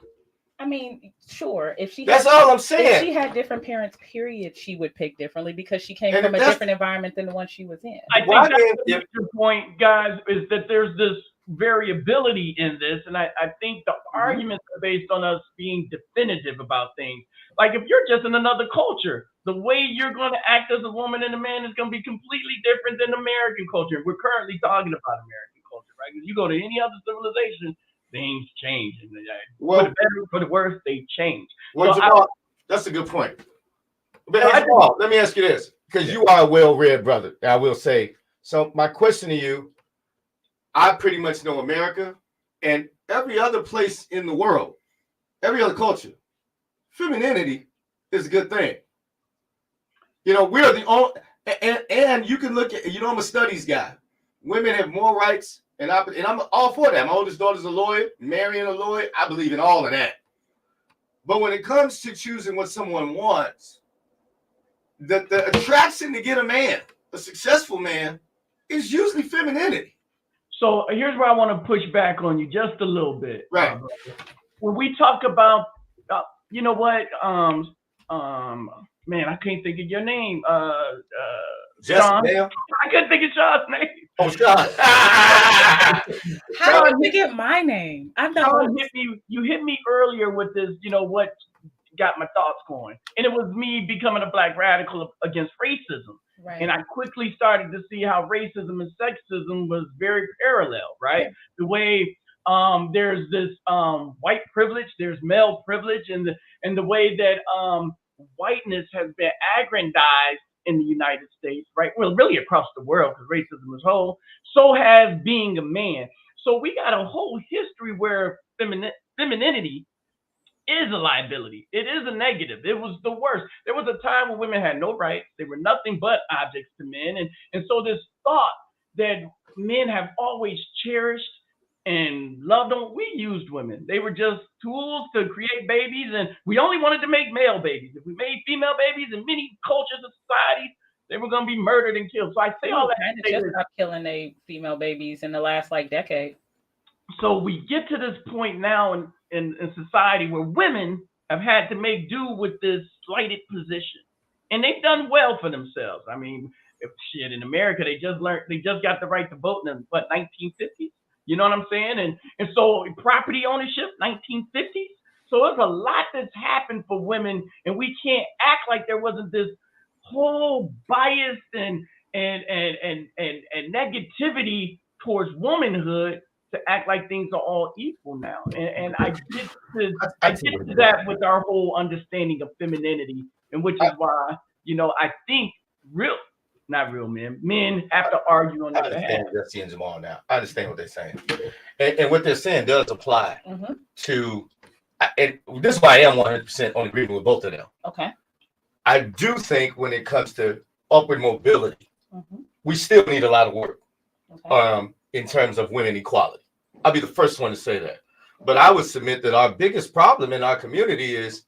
[SPEAKER 1] I mean, sure.
[SPEAKER 2] That's all I'm saying.
[SPEAKER 1] If she had different parents, period, she would pick differently because she came from a different environment than the one she was in.
[SPEAKER 4] I think that's the major point, guys, is that there's this variability in this, and I think the arguments are based on us being definitive about things. Like if you're just in another culture, the way you're going to act as a woman and a man is going to be completely different than American culture. We're currently talking about American culture, right? Because you go to any other civilization, things change, and for the better, for the worse, they change.
[SPEAKER 2] Well, so Jamal, that's a good point. But hey, Jamal, let me ask you this, because you are a well-read brother. I will say. So my question to you: I pretty much know America and every other place in the world, every other culture. Femininity is a good thing. You know, we're the only, and you can look at, you know, I'm a studies guy. Women have more rights, and I'm all for that. My oldest daughter's a lawyer, marrying a lawyer. I believe in all of that. But when it comes to choosing what someone wants, the attraction to get a man, a successful man, is usually femininity.
[SPEAKER 4] So here's where I want to push back on you just a little bit.
[SPEAKER 2] Right.
[SPEAKER 4] When we talk about, you know what, man, I can't think of your name. Sean. I couldn't think of Sean's name.
[SPEAKER 2] Oh, Sean.
[SPEAKER 1] How did you get my name?
[SPEAKER 4] You hit me earlier with this, you know, what got my thoughts going. And it was me becoming a black radical against racism. Right. And I quickly started to see how racism and sexism was very parallel, right? Yeah. The way there's this white privilege, there's male privilege, and the way that whiteness has been aggrandized in the United States, right? Well, really across the world, because racism is whole. So has being a man. So we got a whole history where femininity is a liability. It is a negative. It was the worst. There was a time when women had no rights. They were nothing but objects to men. And so this thought that men have always cherished and loved on, we used women. They were just tools to create babies, and we only wanted to make male babies. If we made female babies in many cultures of society, they were going to be murdered and killed. So I say all that.
[SPEAKER 1] China just stopped killing their female babies in the last decade.
[SPEAKER 4] So we get to this point now in society where women have had to make do with this slighted position, and they've done well for themselves. I mean, if shit in America, they just got the right to vote in the 1950s. You know what I'm saying? And so property ownership, 1950s. So there's a lot that's happened for women, and we can't act like there wasn't this whole bias and negativity towards womanhood to act like things are all equal now. And I get to that with our whole understanding of femininity, and which is why, you know, I think not real men have to argue on that.
[SPEAKER 2] I understand Jesse and Jamal now. I understand what they're saying. And what they're saying does apply to, and this is why I am 100% on agreement with both of them.
[SPEAKER 1] Okay.
[SPEAKER 2] I do think when it comes to upward mobility, we still need a lot of work in terms of women equality. I'll be the first one to say that. But I would submit that our biggest problem in our community is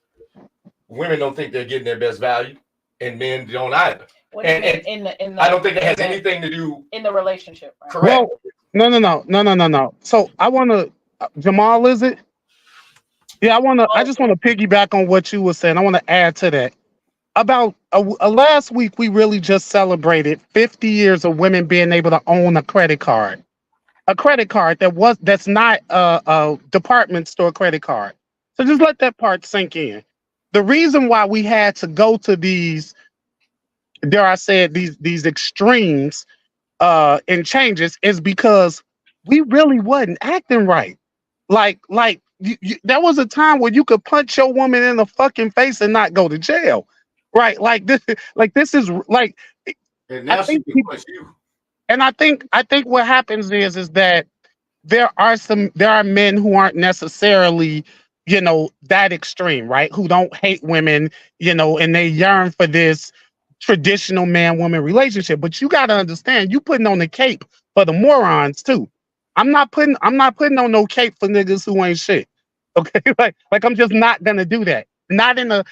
[SPEAKER 2] women don't think they're getting their best value, and men don't either. I don't think it has anything to do
[SPEAKER 1] in the relationship. Right?
[SPEAKER 2] Correct.
[SPEAKER 8] Well, no. So I want to, Jamal, is it? Yeah, I just want to piggyback on what you were saying. I want to add to that. About last week, we really just celebrated 50 years of women being able to own a credit card that's not a department store credit card. So just let that part sink in. The reason why we had to go to these, dare I say it, these extremes in changes is because we really wasn't acting right. Like there was a time where you could punch your woman in the fucking face and not go to jail, right? This is like.
[SPEAKER 2] And now she can punch you.
[SPEAKER 8] And I think what happens is that there are men who aren't necessarily, you know, that extreme, right? Who don't hate women, you know, and they yearn for this traditional man-woman relationship. But you got to understand, you putting on the cape for the morons too. I'm not putting on no cape for niggas who ain't shit. Okay, like I'm just not gonna do that. Not in a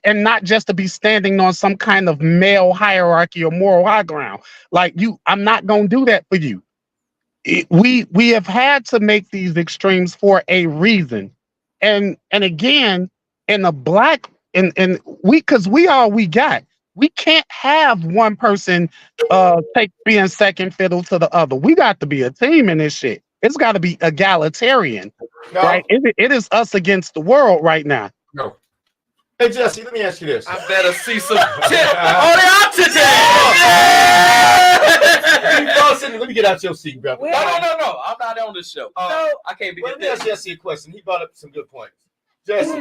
[SPEAKER 8] and not just to be standing on some kind of male hierarchy or moral high ground. Like I'm not gonna do that for you. We have had to make these extremes for a reason, and again, in a black and because we all we got. We can't have one person take being second fiddle to the other. We got to be a team in this shit. It's got to be egalitarian, right? It is us against the world right now.
[SPEAKER 2] No. Hey Jesse, let me ask you this.
[SPEAKER 9] I better see some shit on the oxygen.
[SPEAKER 2] Let me get out your seat, bro.
[SPEAKER 9] No. I'm not on this show. I can't be.
[SPEAKER 2] Let me ask Jesse a question. He brought up some good points. Jesse,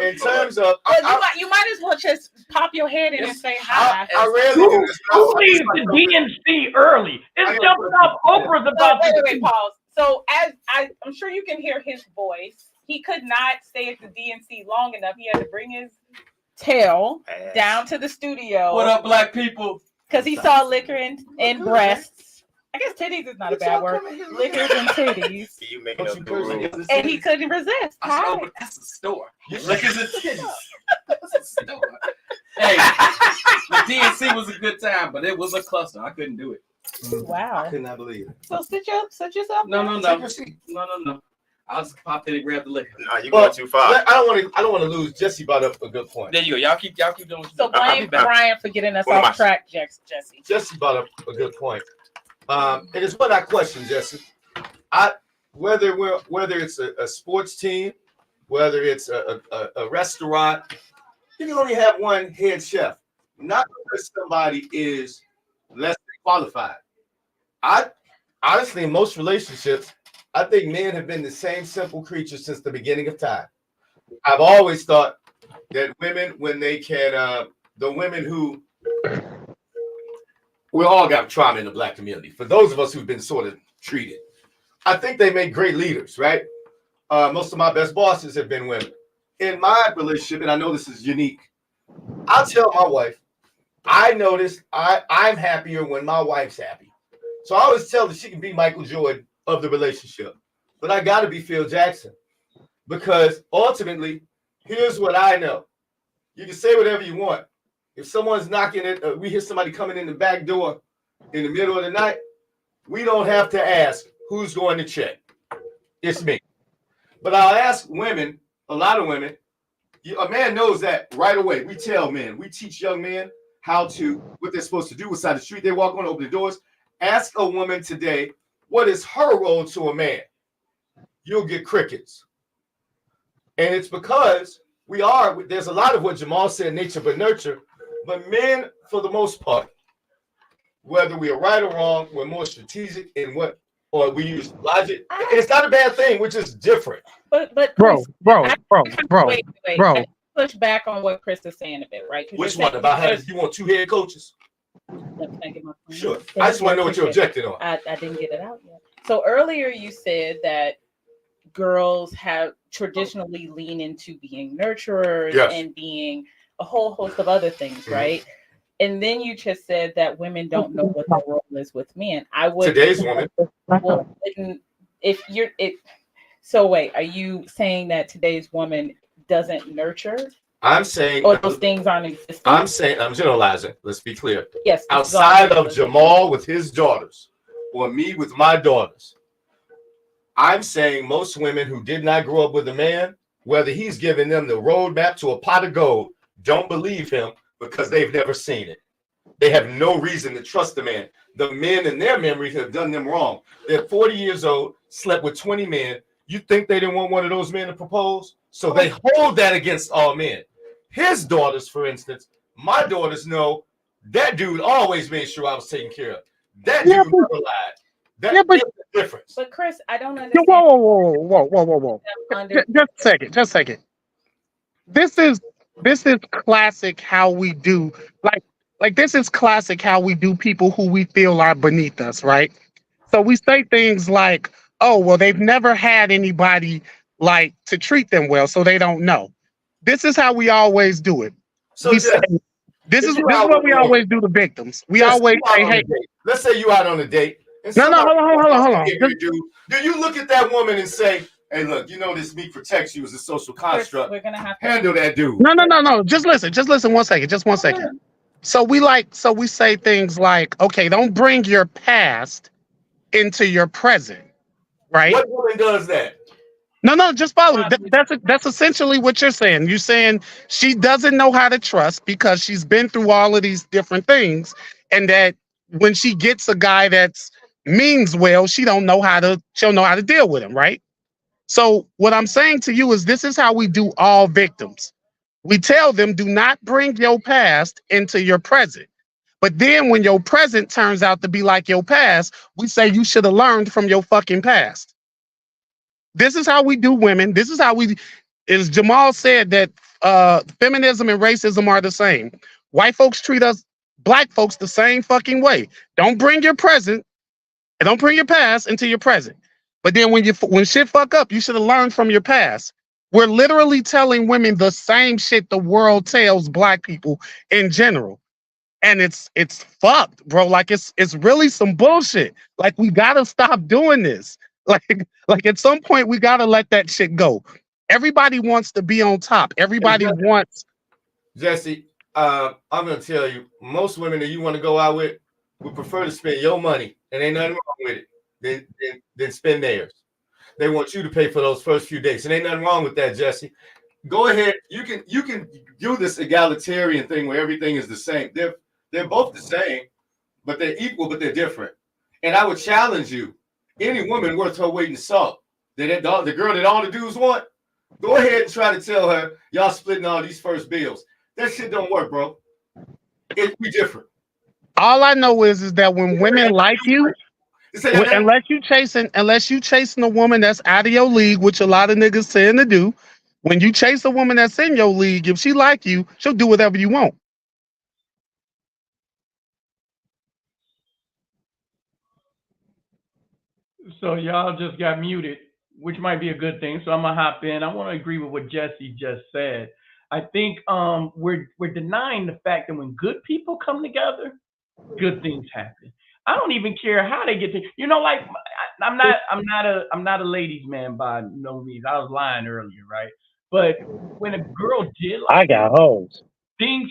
[SPEAKER 2] in terms of,
[SPEAKER 1] you might as well just pop your head in and say hi.
[SPEAKER 2] I rarely do this.
[SPEAKER 4] Who leaves the DNC early? It's jumping off Oprah's about
[SPEAKER 1] Wait, pause. So as I'm sure you can hear his voice, he could not stay at the DNC long enough. He had to bring his tail down to the studio.
[SPEAKER 9] What up, black people?
[SPEAKER 1] Because he saw liquor and breasts. I guess titties is not a bad word. Liquors and titties.
[SPEAKER 3] You making up the rules.
[SPEAKER 1] And he couldn't resist.
[SPEAKER 9] But that's a store. Liquors and titties. That's a store. Hey, the DNC was a good time, but it was a cluster. I couldn't do it.
[SPEAKER 1] Wow.
[SPEAKER 2] I could not believe it.
[SPEAKER 1] So sit yourself.
[SPEAKER 9] No. No. I'll just pop in and grab the liquor.
[SPEAKER 3] No, you going too far.
[SPEAKER 2] I don't want to lose. Jesse brought up a good point.
[SPEAKER 9] There you go. Y'all keep doing what you're
[SPEAKER 1] So blame Brian for getting us off track, Jesse.
[SPEAKER 2] Jesse brought up a good point. It is what I question, Jesse. Whether it's a sports team, whether it's a restaurant, you can only have one head chef. Not because somebody is less than qualified. Honestly, in most relationships, I think men have been the same simple creatures since the beginning of time. I've always thought that women, when they can, the women who, we all got trauma in the black community. For those of us who've been sort of treated, I think they make great leaders, right? Most of my best bosses have been women. In my relationship, and I know this is unique, I'll tell my wife, I noticed I'm happier when my wife's happy. So I always tell her she can be Michael Jordan of the relationship. But I got to be Phil Jackson. Because ultimately, here's what I know. You can say whatever you want. If someone's knocking it, we hear somebody coming in the back door in the middle of the night, we don't have to ask who's going to check. It's me. But I'll ask women, a lot of women, a man knows that right away. We tell men, we teach young men what they're supposed to do, what side of the street they walk on, open the doors. Ask a woman today, what is her role to a man? You'll get crickets. And it's because there's a lot of what Jamal said, nature but nurture, but men, for the most part, whether we are right or wrong, we're more strategic in or we use logic. It's not a bad thing, we're just different.
[SPEAKER 1] But
[SPEAKER 8] bro.
[SPEAKER 1] Wait. Push back on what Chris is saying a bit, right?
[SPEAKER 2] Which one? About how you want two head coaches? Sure. I just want to know what you're objecting on.
[SPEAKER 1] I didn't get it out yet. So earlier you said that girls have traditionally leaned into being nurturers and being a whole host of other things, right? And then you just said that women don't know what their role is with men.
[SPEAKER 2] Today's woman.
[SPEAKER 1] Well, so wait, are you saying that today's woman doesn't nurture?
[SPEAKER 2] I'm saying,
[SPEAKER 1] or those things aren't existing.
[SPEAKER 2] I'm generalizing. Let's be clear.
[SPEAKER 1] Yes.
[SPEAKER 2] Outside of Jamal with his daughters, or me with my daughters, I'm saying most women who did not grow up with a man, whether he's giving them the roadmap to a pot of gold, don't believe him because they've never seen it. They have no reason to trust the man. The men in their memory have done them wrong. They're 40 years old, slept with 20 men. You think they didn't want one of those men to propose? So they hold that against all men. His daughters, for instance, my daughters know that dude always made sure I was taken care of. That dude never lied. That's the difference.
[SPEAKER 1] But Chris, I don't understand.
[SPEAKER 8] Whoa. Just a second. This is classic how we do like this is classic how we do people who we feel are beneath us, right? So we say things like, oh, well, they've never had anybody like to treat them well, so they don't know. This is how we always do it.
[SPEAKER 2] So
[SPEAKER 8] this is what we always do to victims. We always say, hey,
[SPEAKER 2] let's say you out on a date And
[SPEAKER 8] No,
[SPEAKER 2] somebody
[SPEAKER 8] hold on.
[SPEAKER 2] do you look at that woman and say, hey, look, you know this meat protects you as a social construct.
[SPEAKER 1] We're gonna have to
[SPEAKER 2] handle that dude.
[SPEAKER 8] No. Just listen 1 second. Just 1 second. So we say things like, okay, don't bring your past into your present, right?
[SPEAKER 2] What woman does that?
[SPEAKER 8] No, just follow me. That's essentially what you're saying. You're saying she doesn't know how to trust because she's been through all of these different things, and that when she gets a guy that's means well, she'll know how to deal with him, right? So what I'm saying to you is this is how we do all victims. We tell them, do not bring your past into your present. But then when your present turns out to be like your past, we say you should have learned from your fucking past. This is how we do women. This is how as Jamal said, that feminism and racism are the same. White folks treat us, black folks, the same fucking way. Don't bring your present and don't bring your past into your present. But then when shit fuck up, you should have learned from your past. We're literally telling women the same shit the world tells black people in general. And it's fucked, bro. Like it's really some bullshit. Like we gotta stop doing this. Like at some point we gotta let that shit go. Everybody wants to be on top. Everybody wants.
[SPEAKER 2] Jesse, I'm gonna tell you, most women that you want to go out with would prefer to spend your money, and ain't nothing wrong with it, than spend theirs. They want you to pay for those first few dates, and ain't nothing wrong with that, Jesse. Go ahead. You can do this egalitarian thing where everything is the same. They're both the same, but they're equal, but they're different. And I would challenge you, any woman worth her weight in salt, the girl that all the dudes want, go ahead and try to tell her, y'all splitting all these first bills. That shit don't work, bro. We different.
[SPEAKER 8] All I know is that when women like you, unless you chasing a woman that's out of your league, which a lot of niggas tend to do, when you chase a woman that's in your league, if she like you, she'll do whatever you want.
[SPEAKER 4] So y'all just got muted, which might be a good thing. So I'm gonna hop in. I want to agree with what Jesse just said. I think we're denying the fact that when good people come together, good things happen. I don't even care how they get to. You know, like I'm not a ladies' man by no means. I was lying earlier, right? But when a girl did,
[SPEAKER 8] I got hoes.
[SPEAKER 4] Things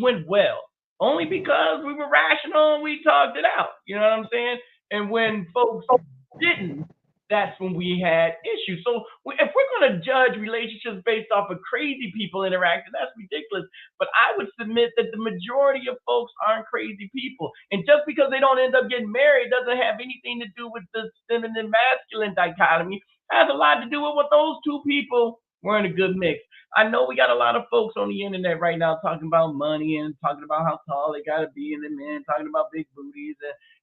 [SPEAKER 4] went well only because we were rational and we talked it out. You know what I'm saying? And when folks didn't, that's when we had issues. So if we're going to judge relationships based off of crazy people interacting, that's ridiculous. But I would submit that the majority of folks aren't crazy people. And just because they don't end up getting married doesn't have anything to do with the feminine masculine dichotomy. It has a lot to do with what those two people were in a good mix. I know we got a lot of folks on the internet right now talking about money and talking about how tall they got to be, and the men talking about big booties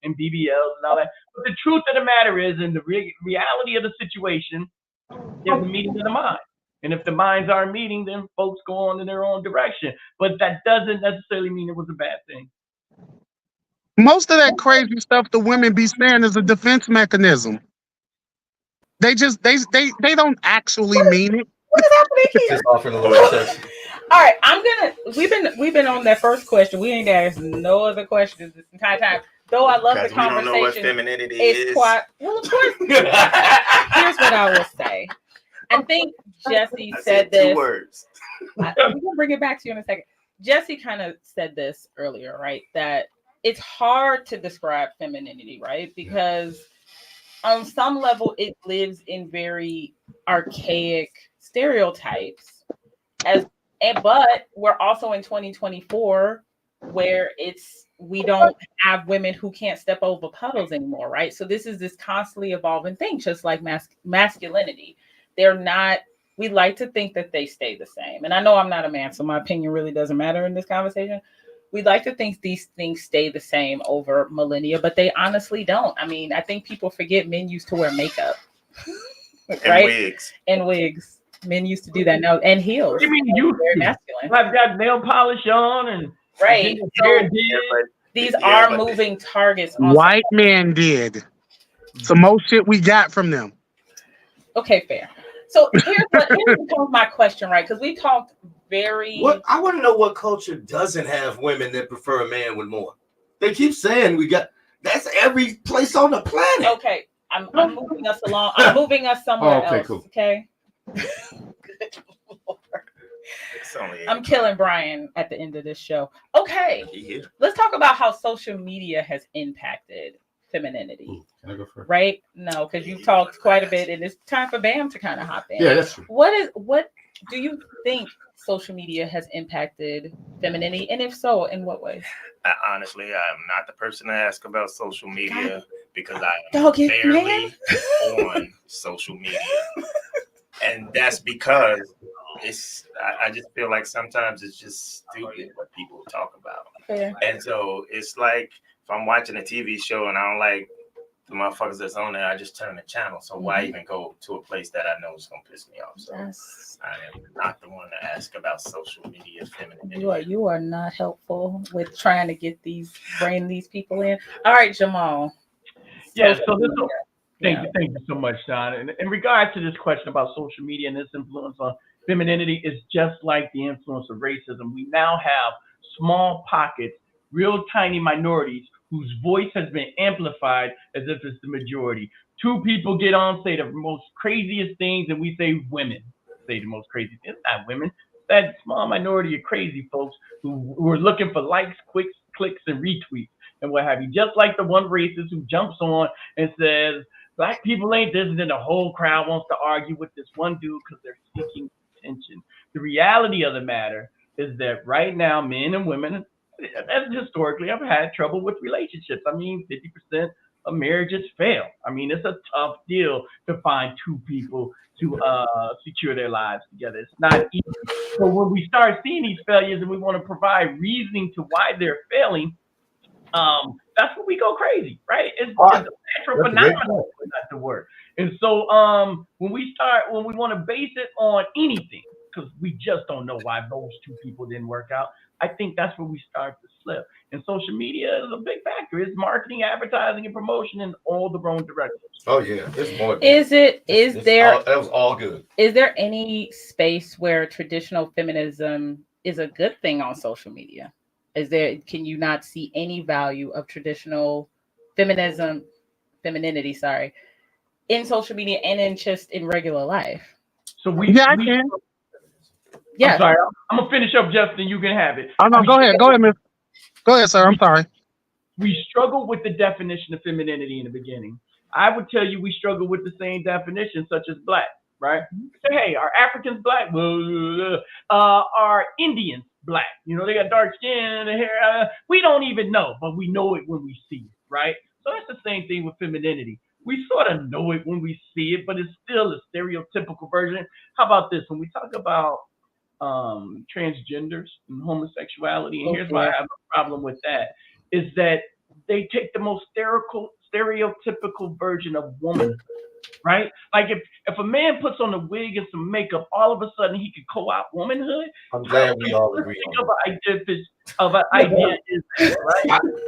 [SPEAKER 4] and BBLs and all that. But the truth of the matter is, in the reality of the situation, there's a meeting of the mind. And if the minds aren't meeting, then folks go on in their own direction. But that doesn't necessarily mean it was a bad thing.
[SPEAKER 8] Most of that crazy stuff the women be saying is a defense mechanism. They don't actually mean it.
[SPEAKER 1] What is happening here? All right, we've been on that first question. We ain't asked no other questions this entire time. Though I love the conversation. We don't know what femininity is. Well, of course. Here's what I will say. I think Jesse said this. 2 words. We're gonna bring it back to you in a second. Jesse kind of said this earlier, right? That it's hard to describe femininity, right? Because on some level, it lives in very archaic stereotypes, but we're also in 2024 where we don't have women who can't step over puddles anymore, right? So this is this constantly evolving thing, just like masculinity. We like to think that they stay the same. And I know I'm not a man, so my opinion really doesn't matter in this conversation. We like to think these things stay the same over millennia, but they honestly don't. I mean, I think people forget men used to wear makeup. Right? And wigs. Men used to do that now, and heels.
[SPEAKER 4] What do you mean you? Very masculine. I've got nail polish on and
[SPEAKER 1] right. So these are moving targets.
[SPEAKER 8] White men did. So most shit we got from them.
[SPEAKER 1] Okay, fair. So here's my question, right? Because we talked
[SPEAKER 2] I want to know what culture doesn't have women that prefer a man with more. They keep saying we got. That's every place on the planet.
[SPEAKER 1] Okay, I'm moving us along. I'm moving us somewhere else.
[SPEAKER 2] Cool.
[SPEAKER 1] Okay. I'm killing Brian at the end of this show. Okay, let's talk about how social media has impacted femininity.
[SPEAKER 2] Ooh, can I go first?
[SPEAKER 1] Right? No, because you've talked quite a bit, and it's time for Bam to kind of hop in.
[SPEAKER 2] Yeah, that's true.
[SPEAKER 1] What do you think social media has impacted femininity, and if so, in what ways?
[SPEAKER 3] Honestly, I'm not the person to ask about social media because I'm barely on social media. And that's because I just feel like sometimes it's just stupid what people talk about.
[SPEAKER 1] Yeah.
[SPEAKER 3] And so it's like if I'm watching a TV show and I don't like the motherfuckers that's on there, I just turn the channel. So why even go to a place that I know is going to piss me off? So I am not the one to ask about social media femininity.
[SPEAKER 1] You are not helpful with trying to bring these people in. All right, Jamal.
[SPEAKER 4] Yeah, thank you so much, Sean. And in regards to this question about social media and its influence on femininity, it's just like the influence of racism. We now have small pockets, real tiny minorities whose voice has been amplified as if it's the majority. Two people get on, say the most craziest things, and we say women say the most crazy things. It's not women. That small minority of crazy folks who are looking for likes, clicks, and retweets and what have you. Just like the one racist who jumps on and says, black people ain't this, and then the whole crowd wants to argue with this one dude because they're seeking attention. The reality of the matter is that right now, men and women, as historically, I've had trouble with relationships. I mean, 50% of marriages fail. I mean, it's a tough deal to find two people to secure their lives together. It's not easy. So when we start seeing these failures and we want to provide reasoning to why they're failing, that's when we go crazy, right? It's a natural phenomenon, not the word. And so when we want to base it on anything, because we just don't know why those two people didn't work out, I think that's where we start to slip. And social media is a big factor. It's marketing, advertising, and promotion in all the wrong directions.
[SPEAKER 2] Oh yeah, it's more.
[SPEAKER 1] That
[SPEAKER 2] was all good.
[SPEAKER 1] Is there any space where traditional feminism is a good thing on social media? Can you not see any value of traditional femininity, in social media and in regular life?
[SPEAKER 4] So
[SPEAKER 8] I can.
[SPEAKER 1] Yeah.
[SPEAKER 4] I'm sorry. I'm gonna finish up, Justin. You can have it.
[SPEAKER 8] Oh no, go ahead, Miss. Go ahead, sir. I'm sorry.
[SPEAKER 4] We struggle with the definition of femininity in the beginning. I would tell you we struggle with the same definition, such as black, right? Say, hey, are Africans black? Are Indians black? You know, they got dark skin and hair. We don't even know, but we know it when we see it, right? So that's the same thing with femininity. We sort of know it when we see it, but it's still a stereotypical version. How about this? When we talk about transgenders and homosexuality, and here's why I have a problem with that, is that they take the most stereotypical version of woman, right? Like if a man puts on a wig and some makeup, all of a sudden he could co-opt womanhood.
[SPEAKER 2] I'm glad we all agree on
[SPEAKER 4] that. Right?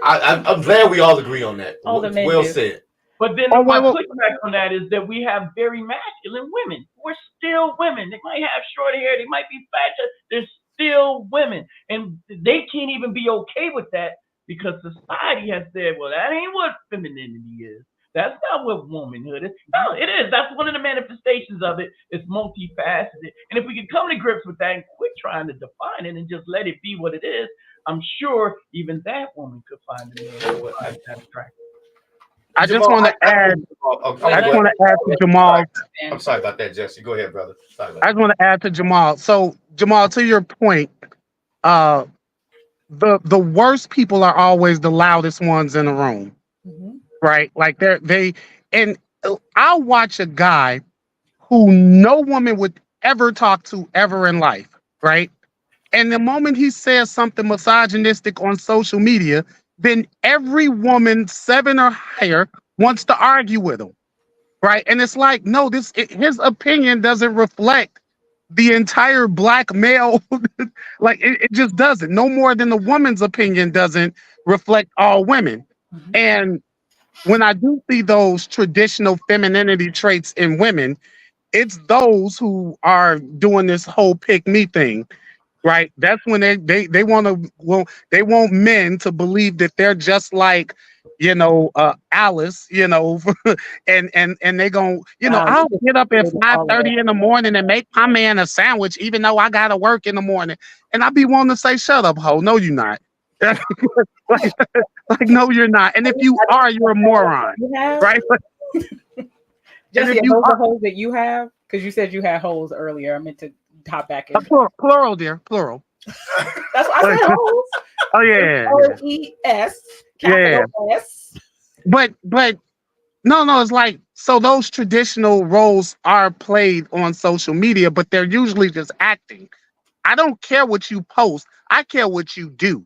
[SPEAKER 2] I'm glad we all agree on that. Well said.
[SPEAKER 4] But then my pushback on that is that we have very masculine women. We're still women. They might have short hair. They might be fat. They're still women. And they can't even be okay with that because society has said, well, that ain't what femininity is. That's not what womanhood is. No, it is. That's one of the manifestations of it. It's multifaceted. And if we can come to grips with that and quit trying to define it and just let it be what it is, I'm sure even that woman could find it abstract.
[SPEAKER 8] I just want to add. I just want to add to Jamal.
[SPEAKER 2] I'm sorry about that, Jesse. Go ahead, brother.
[SPEAKER 8] I just want to add to Jamal. So, Jamal, to your point, the worst people are always the loudest ones in the room, right? Like and I'll watch a guy who no woman would ever talk to ever in life, right? And the moment he says something misogynistic on social media, then every woman 7 or higher wants to argue with him, right? And it's like, no, his opinion doesn't reflect the entire black male. Like it just doesn't. No more than the woman's opinion doesn't reflect all women. And when I do see those traditional femininity traits in women, it's those who are doing this whole pick me thing. right? That's when they want to, well, they want men to believe that they're just like, Alice, and they gon',
[SPEAKER 5] Wow, you
[SPEAKER 8] I'll
[SPEAKER 5] just
[SPEAKER 8] get up at
[SPEAKER 5] created all of that.
[SPEAKER 8] 5:30 in the morning and make my man a sandwich, even though I gotta work in the morning. And I be wanting to say, shut up, ho. No, you're not. like, no, you're not. And if you are, you're a moron,
[SPEAKER 1] You have
[SPEAKER 8] right? And
[SPEAKER 1] Jesse,
[SPEAKER 8] if
[SPEAKER 1] are
[SPEAKER 8] you
[SPEAKER 1] those the
[SPEAKER 8] are,
[SPEAKER 1] holes that you have? Because you said you had holes earlier. I meant to hop back in.
[SPEAKER 8] plural, dear, plural.
[SPEAKER 1] That's why I said holes.
[SPEAKER 8] Oh yeah,
[SPEAKER 1] OES, capital S.
[SPEAKER 8] but no, it's like, so those traditional roles are played on social media, but they're usually just acting. I don't care what you post. I care what you do.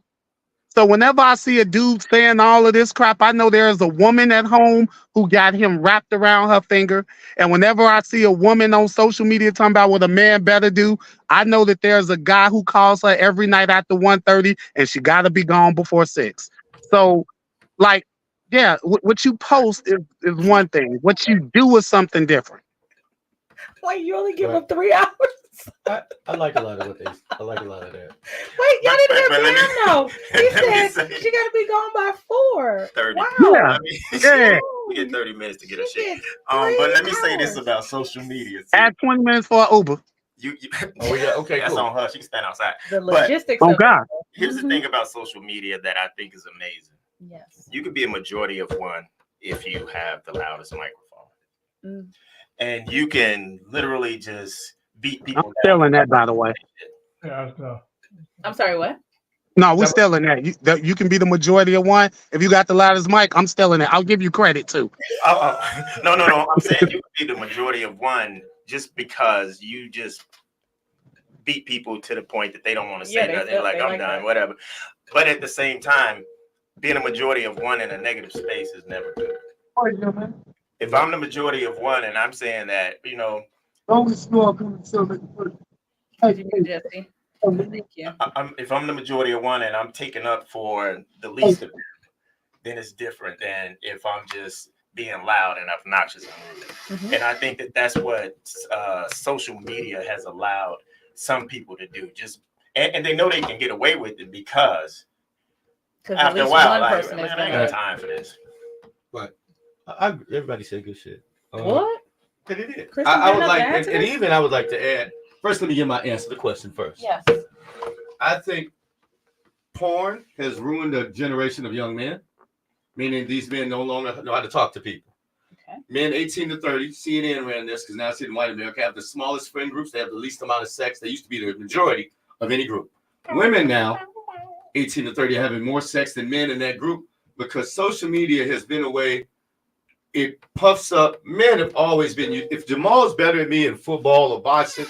[SPEAKER 8] So whenever I see a dude saying all of this crap, I know there's a woman at home who got him wrapped around her finger. And whenever I see a woman on social media talking about what a man better do, I know that there's a guy who calls her every night after 1:30 and she got to be gone before 6. So, like, yeah, what you post is one thing. What you do is something different.
[SPEAKER 1] Wait, you only give them 3 hours?
[SPEAKER 2] I like a lot of what they. I like a lot of that.
[SPEAKER 1] Wait, y'all didn't hear Bram though. He
[SPEAKER 3] let
[SPEAKER 1] said
[SPEAKER 3] me say-
[SPEAKER 1] she got to be gone by 4.
[SPEAKER 3] 30.
[SPEAKER 1] Wow.
[SPEAKER 8] Yeah. Yeah.
[SPEAKER 3] We get 30 minutes to get a
[SPEAKER 1] She
[SPEAKER 3] shit.
[SPEAKER 1] get
[SPEAKER 3] But
[SPEAKER 1] 3
[SPEAKER 3] let me say this
[SPEAKER 1] hours.
[SPEAKER 3] about social media. Too.
[SPEAKER 8] Add 20 minutes for an Uber.
[SPEAKER 3] You
[SPEAKER 2] Oh yeah, okay,
[SPEAKER 3] that's
[SPEAKER 2] cool.
[SPEAKER 3] on her. She can stand outside.
[SPEAKER 1] The
[SPEAKER 3] But
[SPEAKER 1] logistics
[SPEAKER 8] Oh
[SPEAKER 1] of
[SPEAKER 8] God.
[SPEAKER 3] here's the thing about social media that I think is amazing.
[SPEAKER 1] Yes.
[SPEAKER 3] You could be a majority of one if you have the loudest microphone.
[SPEAKER 1] Mm.
[SPEAKER 3] And you can literally just beat people
[SPEAKER 8] I'm still in that, by the way.
[SPEAKER 4] Yeah, so.
[SPEAKER 1] I'm sorry, what?
[SPEAKER 8] No, we're still in that. You can be the majority of one. If you got the loudest mic, I'm still in it. I'll give you credit too.
[SPEAKER 3] No. I'm saying you could be the majority of one just because you just beat people to the point that they don't want to say nothing. Like, I'm done, that. Whatever. But at the same time, being a majority of one in a negative space is never good. If I'm the majority of one and I'm saying that,
[SPEAKER 1] Jesse. Thank you.
[SPEAKER 3] if I'm the majority of one and I'm taking up for the least of them, then it's different than if I'm just being loud and obnoxious and rude.
[SPEAKER 1] Mm-hmm.
[SPEAKER 3] And I think that that's what social media has allowed some people to do. And they know they can get away with it because after a while, like, man, I ain't got time for this.
[SPEAKER 2] But everybody said good shit.
[SPEAKER 1] What?
[SPEAKER 2] But it is.
[SPEAKER 1] Kristen,
[SPEAKER 2] I
[SPEAKER 1] you
[SPEAKER 2] would
[SPEAKER 1] have
[SPEAKER 2] like,
[SPEAKER 1] to answer
[SPEAKER 2] and
[SPEAKER 1] this?
[SPEAKER 2] even I would like to add. First, let me get my answer to the question first.
[SPEAKER 1] Yes.
[SPEAKER 2] I think porn has ruined a generation of young men, meaning these men no longer know how to talk to people.
[SPEAKER 1] Okay.
[SPEAKER 2] Men 18 to 30, CNN ran this because now it's in white America, have the smallest friend groups. They have the least amount of sex. They used to be the majority of any group. Women now, 18 to 30, are having more sex than men in that group because social media has been a way. It puffs up. Men have always been. If Jamal's better than me in football or boxing,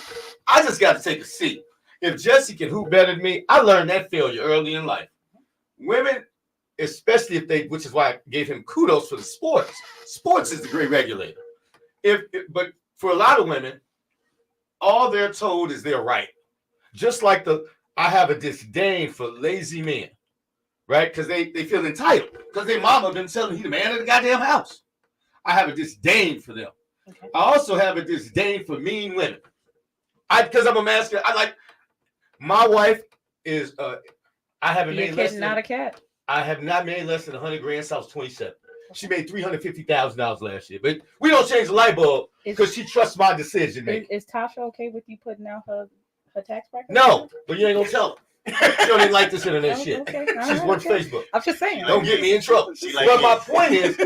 [SPEAKER 2] I just got to take a seat. If Jesse can hoop better than me, I learned that failure early in life. Women, especially if they, which is why I gave him kudos for the sports. Sports is the great regulator. But for a lot of women, all they're told is they're right. Just like I have a disdain for lazy men, right? Because they feel entitled because their mama been telling he the man of the goddamn house. I have a disdain for them. Okay. I also have a disdain for mean women. Because I'm a masculine. I like my wife is. I haven't made less than
[SPEAKER 1] not a cat.
[SPEAKER 2] I have not made less than $100,000 since I was 27. She made $350,000 last year, but we don't change the light bulb because she trusts my decision making.
[SPEAKER 1] Is Tasha okay with you putting out her tax bracket?
[SPEAKER 2] No, but you ain't gonna tell her. She don't even like this internet shit.
[SPEAKER 1] Okay.
[SPEAKER 2] She's on Facebook.
[SPEAKER 1] I'm just saying.
[SPEAKER 2] Don't get me in trouble. But my point is,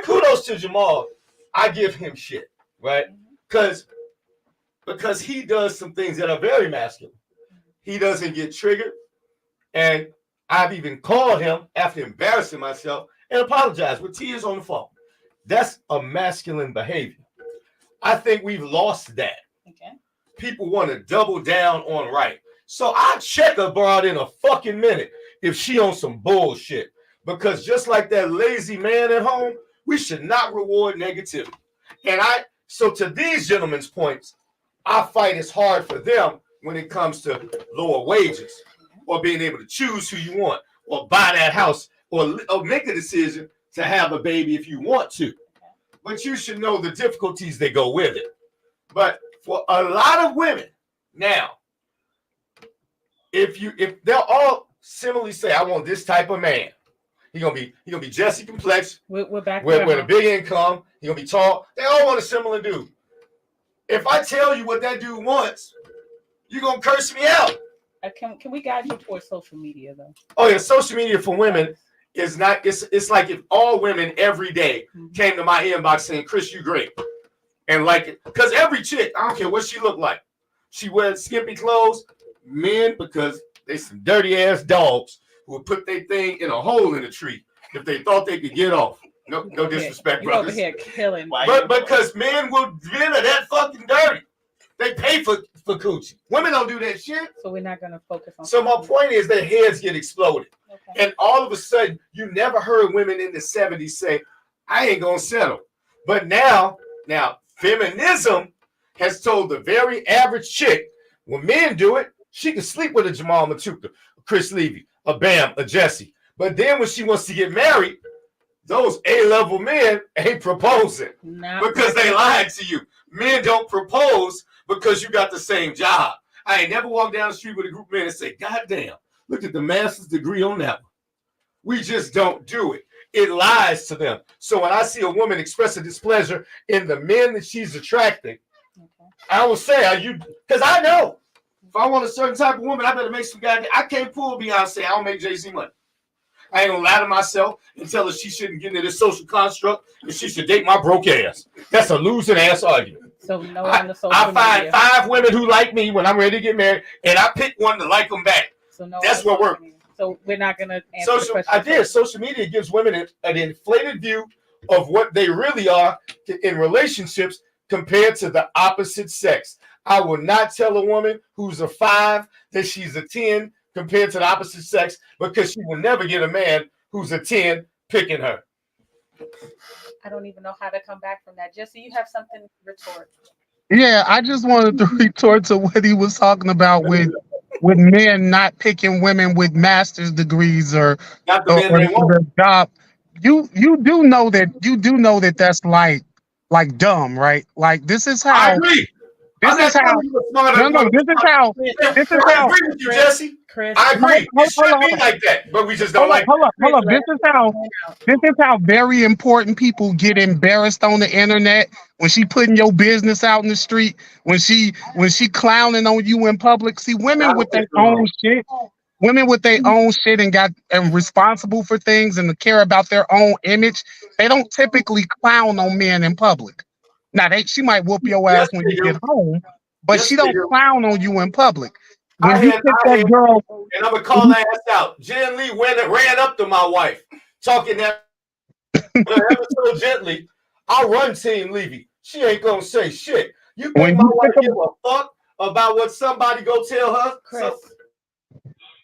[SPEAKER 2] kudos to Jamal. I give him shit, right? Because he does some things that are very masculine. He doesn't get triggered. And I've even called him after embarrassing myself and apologized with tears on the phone. That's a masculine behavior. I think we've lost that.
[SPEAKER 1] Okay.
[SPEAKER 2] People want to double down on right. So I check her broad in a fucking minute if she on some bullshit. Because just like that lazy man at home, we should not reward negativity. And so to these gentlemen's points, I fight as hard for them when it comes to lower wages or being able to choose who you want or buy that house or make a decision to have a baby if you want to. But you should know the difficulties that go with it. But for a lot of women now, if they'll all similarly say, I want this type of man. He gonna be Jesse complex
[SPEAKER 1] with
[SPEAKER 2] a big income. He gonna be tall. They all want a similar dude. If I tell you what that dude wants, you gonna curse me out.
[SPEAKER 1] Can we guide you towards social media though?
[SPEAKER 2] Oh yeah, social media for women is not. It's like if all women every day came to my inbox saying, "Chris, you great," and like it, because every chick, I don't care what she look like, she wears skimpy clothes. Men, because they some dirty ass dogs who would put their thing in a hole in a tree if they thought they could get off. No disrespect,
[SPEAKER 1] you
[SPEAKER 2] brothers.
[SPEAKER 1] over here killing.
[SPEAKER 2] But because men are that fucking dirty. They pay for coochie. Women don't do that shit.
[SPEAKER 1] So we're not gonna focus on.
[SPEAKER 2] So my point is their heads get exploded. Okay. And all of a sudden, you never heard women in the 70s say, I ain't gonna settle. But now feminism has told the very average chick, when men do it, she can sleep with a Jamal Matuka, a Chris Levy, a Bam, a Jesse. But then when she wants to get married, those A-level men ain't proposing because they lied to you. Men don't propose because you got the same job. I ain't never walked down the street with a group of men and say, God damn, look at the master's degree on that one. We just don't do it. It lies to them. So when I see a woman express a displeasure in the men that she's attracting, I will say, because I know if I want a certain type of woman, I better make some goddamn. I can't pull Beyonce. I don't make Jay-Z money. I ain't gonna lie to myself and tell her she shouldn't get into this social construct and she should date my broke ass. That's a losing ass argument.
[SPEAKER 1] So no on the social media.
[SPEAKER 2] I find 5 women who like me when I'm ready to get married, and I pick one to like them back.
[SPEAKER 1] So no.
[SPEAKER 2] That's what works.
[SPEAKER 1] So we're not gonna answer the question.
[SPEAKER 2] I did. Social media gives women an inflated view of what they really are in relationships compared to the opposite sex. I will not tell a woman who's a 5 that she's a 10 compared to the opposite sex because she will never get a man who's a 10 picking her.
[SPEAKER 1] I don't even know how to come back from that. Jesse, you have something to retort.
[SPEAKER 8] Yeah, I just wanted to retort to what he was talking about with men not picking women with master's degrees or their job. You do know that that's like dumb, right? Like this is how
[SPEAKER 2] I agree.
[SPEAKER 8] This is how. This is how.
[SPEAKER 2] I agree with you, Jesse. I agree. It should be like that, but we just don't like.
[SPEAKER 8] Hold up. This is how very important people get embarrassed on the internet when she putting your business out in the street. When she clowning on you in public. See, women with their own shit. Women with their own shit and responsible for things and care about their own image. They don't typically clown on men in public. Now she might whoop your ass when you get home, but she don't clown on you in public. When you pick that girl,
[SPEAKER 2] and I'm gonna call that ass out. Jen Lee ran up to my wife, talking that ever so gently. I'll run Team Levy. She ain't gonna say shit. You think my wife give a fuck about what somebody go tell her?
[SPEAKER 1] Chris.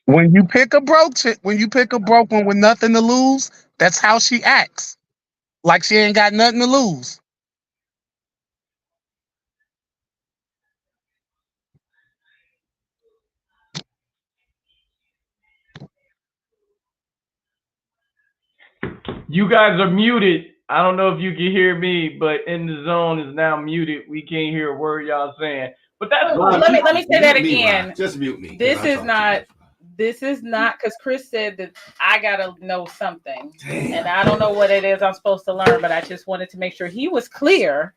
[SPEAKER 8] When you pick a broke one with nothing to lose, that's how she acts. Like she ain't got nothing to lose.
[SPEAKER 4] You guys are muted. I don't know if you can hear me, but In the Zone is now muted. We can't hear a word y'all saying. But that's
[SPEAKER 1] let me say that again.
[SPEAKER 2] Just mute me.
[SPEAKER 1] This is not because Chris said that I gotta know something. Damn. And I don't know what it is I'm supposed to learn, but I just wanted to make sure he was clear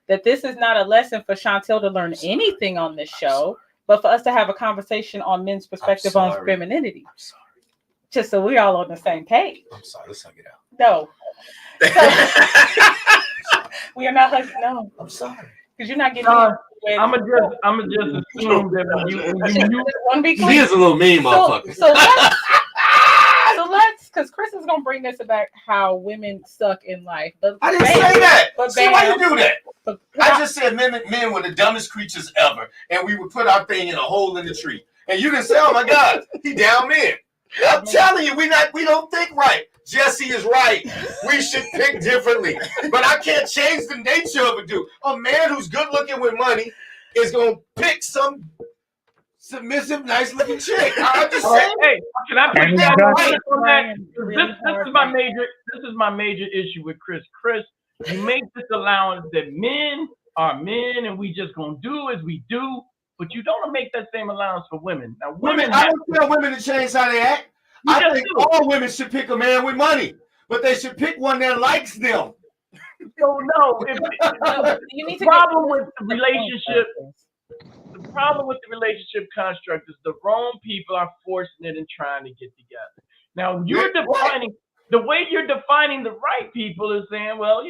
[SPEAKER 1] that this is not a lesson for Chantel to learn anything on this show, but for us to have a conversation on men's perspective on femininity. Just so we're all on the same page.
[SPEAKER 2] I'm sorry, let's not get out.
[SPEAKER 1] No. We are not like, no.
[SPEAKER 2] I'm sorry.
[SPEAKER 1] Because you're not getting
[SPEAKER 4] I'm gonna just assume that when you
[SPEAKER 2] he is a little mean motherfucker.
[SPEAKER 1] So let's because Chris is gonna bring this back how women suck in life. But
[SPEAKER 2] I didn't say that. See why you do that?
[SPEAKER 1] But
[SPEAKER 2] I just said men were the dumbest creatures ever, and we would put our thing in a hole in the tree. And you didn't say, "Oh my God, he down men." I'm telling you, we don't think right. Jesse is right. We should pick differently. But I can't change the nature of a dude. A man who's good looking with money is gonna pick some submissive, nice looking chick. I'm just saying.
[SPEAKER 4] Hey, can I put that on that? This is my major issue with Chris. Chris, you make this allowance that men are men and we just gonna do as we do. but you don't make that same allowance for women. Now,
[SPEAKER 2] Women, I don't tell women to change how they act. I think all women should pick a man with money, but they should pick one that likes them.
[SPEAKER 4] So no, the problem with the relationship. The problem with the relationship construct is the wrong people are forcing it and trying to get together. Now you're defining the way you're defining the right people is saying, well,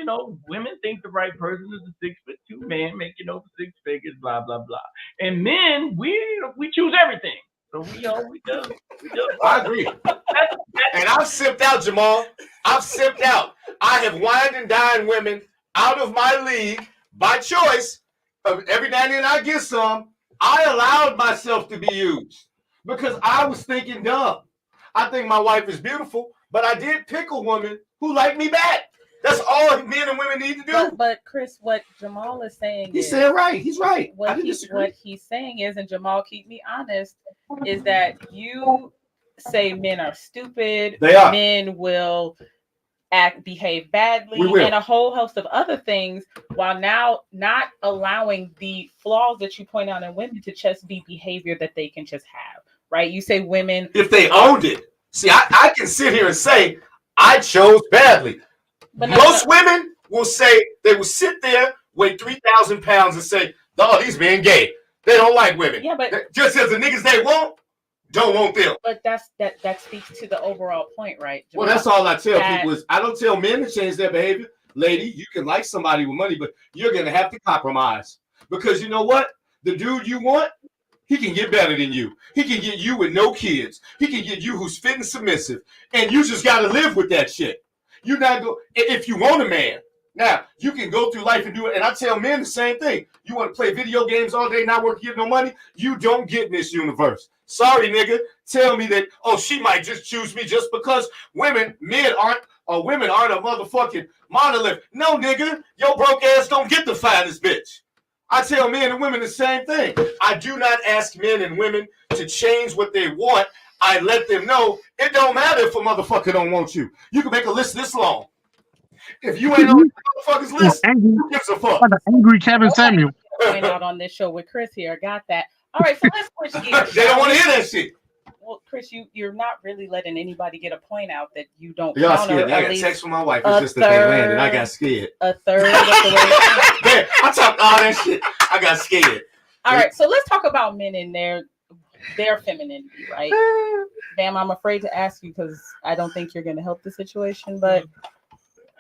[SPEAKER 4] women think the right person is a 6'2" man making over 6 figures, blah blah blah, and men we choose everything. So we do.
[SPEAKER 2] I agree. And I've sipped out, Jamal. I've sipped out. I have wined and dined women out of my league by choice. Every now and then I get some. I allowed myself to be used because I was thinking dumb. I think my wife is beautiful, but I did pick a woman who liked me back. That's all men and women need to do.
[SPEAKER 1] But Chris, what Jamal is saying
[SPEAKER 2] He said right. He's right.
[SPEAKER 1] What he's saying is, and Jamal, keep me honest, is that you say men are stupid.
[SPEAKER 2] They are.
[SPEAKER 1] Men will behave badly, and a whole host of other things, while now not allowing the flaws that you point out in women to just be behavior that they can just have, right? You say women,
[SPEAKER 2] if they owned it. See, I can sit here and say I chose badly. But most women will say, they will sit there, weigh 3,000 pounds and say, oh, these men gay. They don't like women.
[SPEAKER 1] Yeah, but
[SPEAKER 2] just as the niggas they don't want them.
[SPEAKER 1] But that speaks to the overall point, right?
[SPEAKER 2] Well, that's all I tell people is I don't tell men to change their behavior. Lady, you can like somebody with money, but you're going to have to compromise. Because you know what? The dude you want, he can get better than you. He can get you with no kids. He can get you who's fit and submissive. And you just got to live with that shit. You're not going, if you want a man. Now, you can go through life and do it. And I tell men the same thing. You want to play video games all day, not work, get no money? You don't get in this universe. Sorry, nigga. Tell me that, oh, she might just choose me just because women aren't a motherfucking monolith. No, nigga. Your broke ass don't get the finest bitch. I tell men and women the same thing. I do not ask men and women to change what they want. I let them know it don't matter if a motherfucker don't want you. You can make a list this long. If you ain't on the motherfucker's list, who gives a fuck?
[SPEAKER 8] Angry Kevin Samuel.
[SPEAKER 1] Point out on this show with Chris here. I got that. All right, so let's switch gears.
[SPEAKER 2] They don't want to hear that shit.
[SPEAKER 1] Well, Chris, you're not really letting anybody get a point out that you don't.
[SPEAKER 2] Y'all scared. I got a text from my wife. It's just that they landed. I got scared.
[SPEAKER 1] A third of the way.
[SPEAKER 2] Man, I talked all that shit. I got scared.
[SPEAKER 1] All right, so let's talk about men and their femininity, right? Damn, I'm afraid to ask you because I don't think you're going to help the situation, but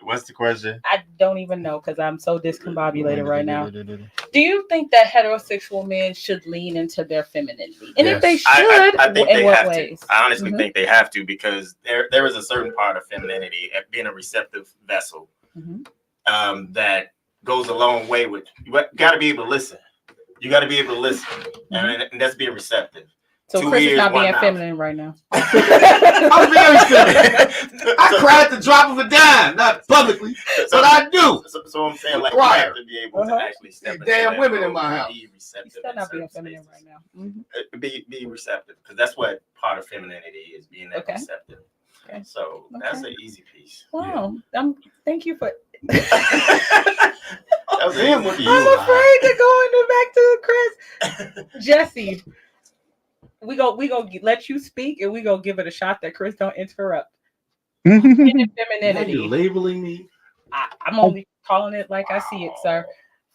[SPEAKER 3] what's the question?
[SPEAKER 1] I don't even know because I'm so discombobulated right now. Do you think that heterosexual men should lean into their femininity? And if they should,
[SPEAKER 3] I think
[SPEAKER 1] in
[SPEAKER 3] they
[SPEAKER 1] what
[SPEAKER 3] have
[SPEAKER 1] ways?
[SPEAKER 3] To. I honestly think they have to because there is a certain part of femininity, being a receptive vessel, that goes a long way with you. Got to be able to listen. You got to be able to listen, and that's being receptive.
[SPEAKER 1] So Chris is not being feminine right now.
[SPEAKER 2] I'm very feminine. I cried at the drop of a dime, not publicly, but I do.
[SPEAKER 3] So I'm saying, like, you have to be able to actually step in.
[SPEAKER 2] Damn women in my house.
[SPEAKER 3] Be receptive.
[SPEAKER 1] He's still not being feminine right now.
[SPEAKER 3] Be receptive, because that's what part of femininity is, being that receptive. Okay. So that's an easy piece.
[SPEAKER 1] Wow. Thank you for.
[SPEAKER 2] I'm
[SPEAKER 1] afraid to go back to Chris. Jesse. We go let you speak and we go give it a shot that Chris don't interrupt. Femininity.
[SPEAKER 2] You're labeling me.
[SPEAKER 1] I'm only calling it like I see it, sir.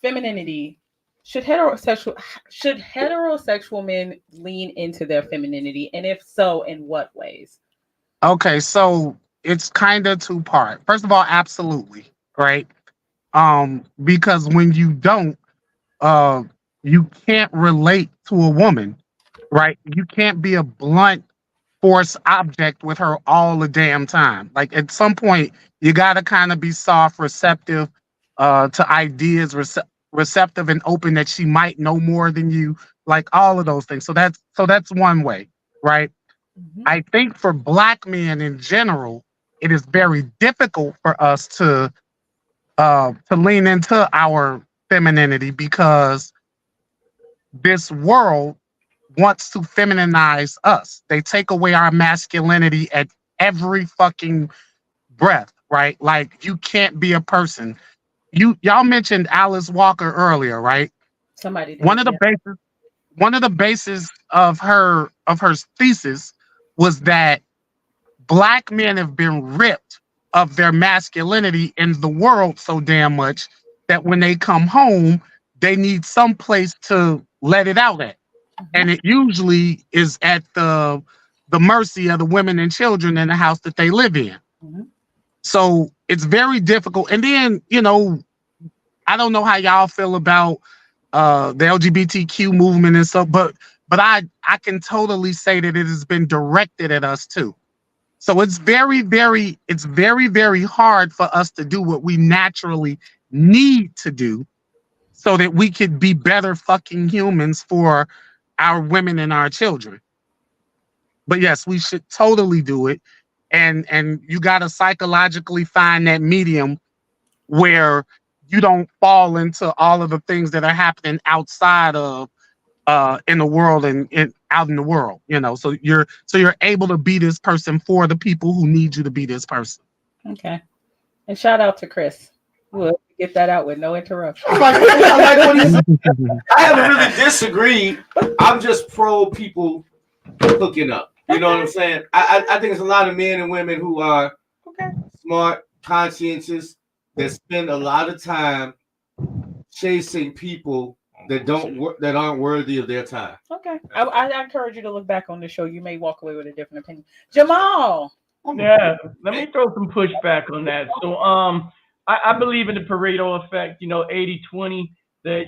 [SPEAKER 1] Femininity. Should heterosexual men lean into their femininity? And if so, in what ways?
[SPEAKER 8] Okay, so it's kind of two-part. First of all, absolutely, right? Because when you don't, you can't relate to a woman. Right? You can't be a blunt force object with her all the damn time. Like at some point, you got to kind of be soft, receptive to ideas, receptive and open that she might know more than you, like all of those things. So that's one way, right? I think for Black men in general, it is very difficult for us to lean into our femininity because this world wants to feminize us. They take away our masculinity at every fucking breath, right? Like you can't be a person. Y'all mentioned Alice Walker earlier, right?
[SPEAKER 1] Somebody did,
[SPEAKER 8] one of one of the bases of her thesis was that Black men have been ripped of their masculinity in the world so damn much that when they come home, they need some place to let it out at. And it usually is at the mercy of the women and children in the house that they live in. So it's very difficult. And then, I don't know how y'all feel about the LGBTQ movement and stuff, but I can totally say that it has been directed at us too. So it's very, very hard for us to do what we naturally need to do so that we could be better fucking humans for our women and our children. But yes, we should totally do it. And you got to psychologically find that medium where you don't fall into all of the things that are happening outside of in the world and out in the world, so you're able to be this person for the people who need you to be this person.
[SPEAKER 1] Okay. And shout out to Chris. We'll get that out with no interruption.
[SPEAKER 2] I like what he said. I haven't really disagreed. I'm just pro people hooking up. You know what I'm saying? I think it's a lot of men and women who are smart, conscientious, that spend a lot of time chasing people that aren't worthy of their time.
[SPEAKER 1] Okay. I encourage you to look back on the show. You may walk away with a different opinion. Jamal.
[SPEAKER 4] Yeah, let me throw some pushback on that. So I believe in the Pareto effect, 80-20, that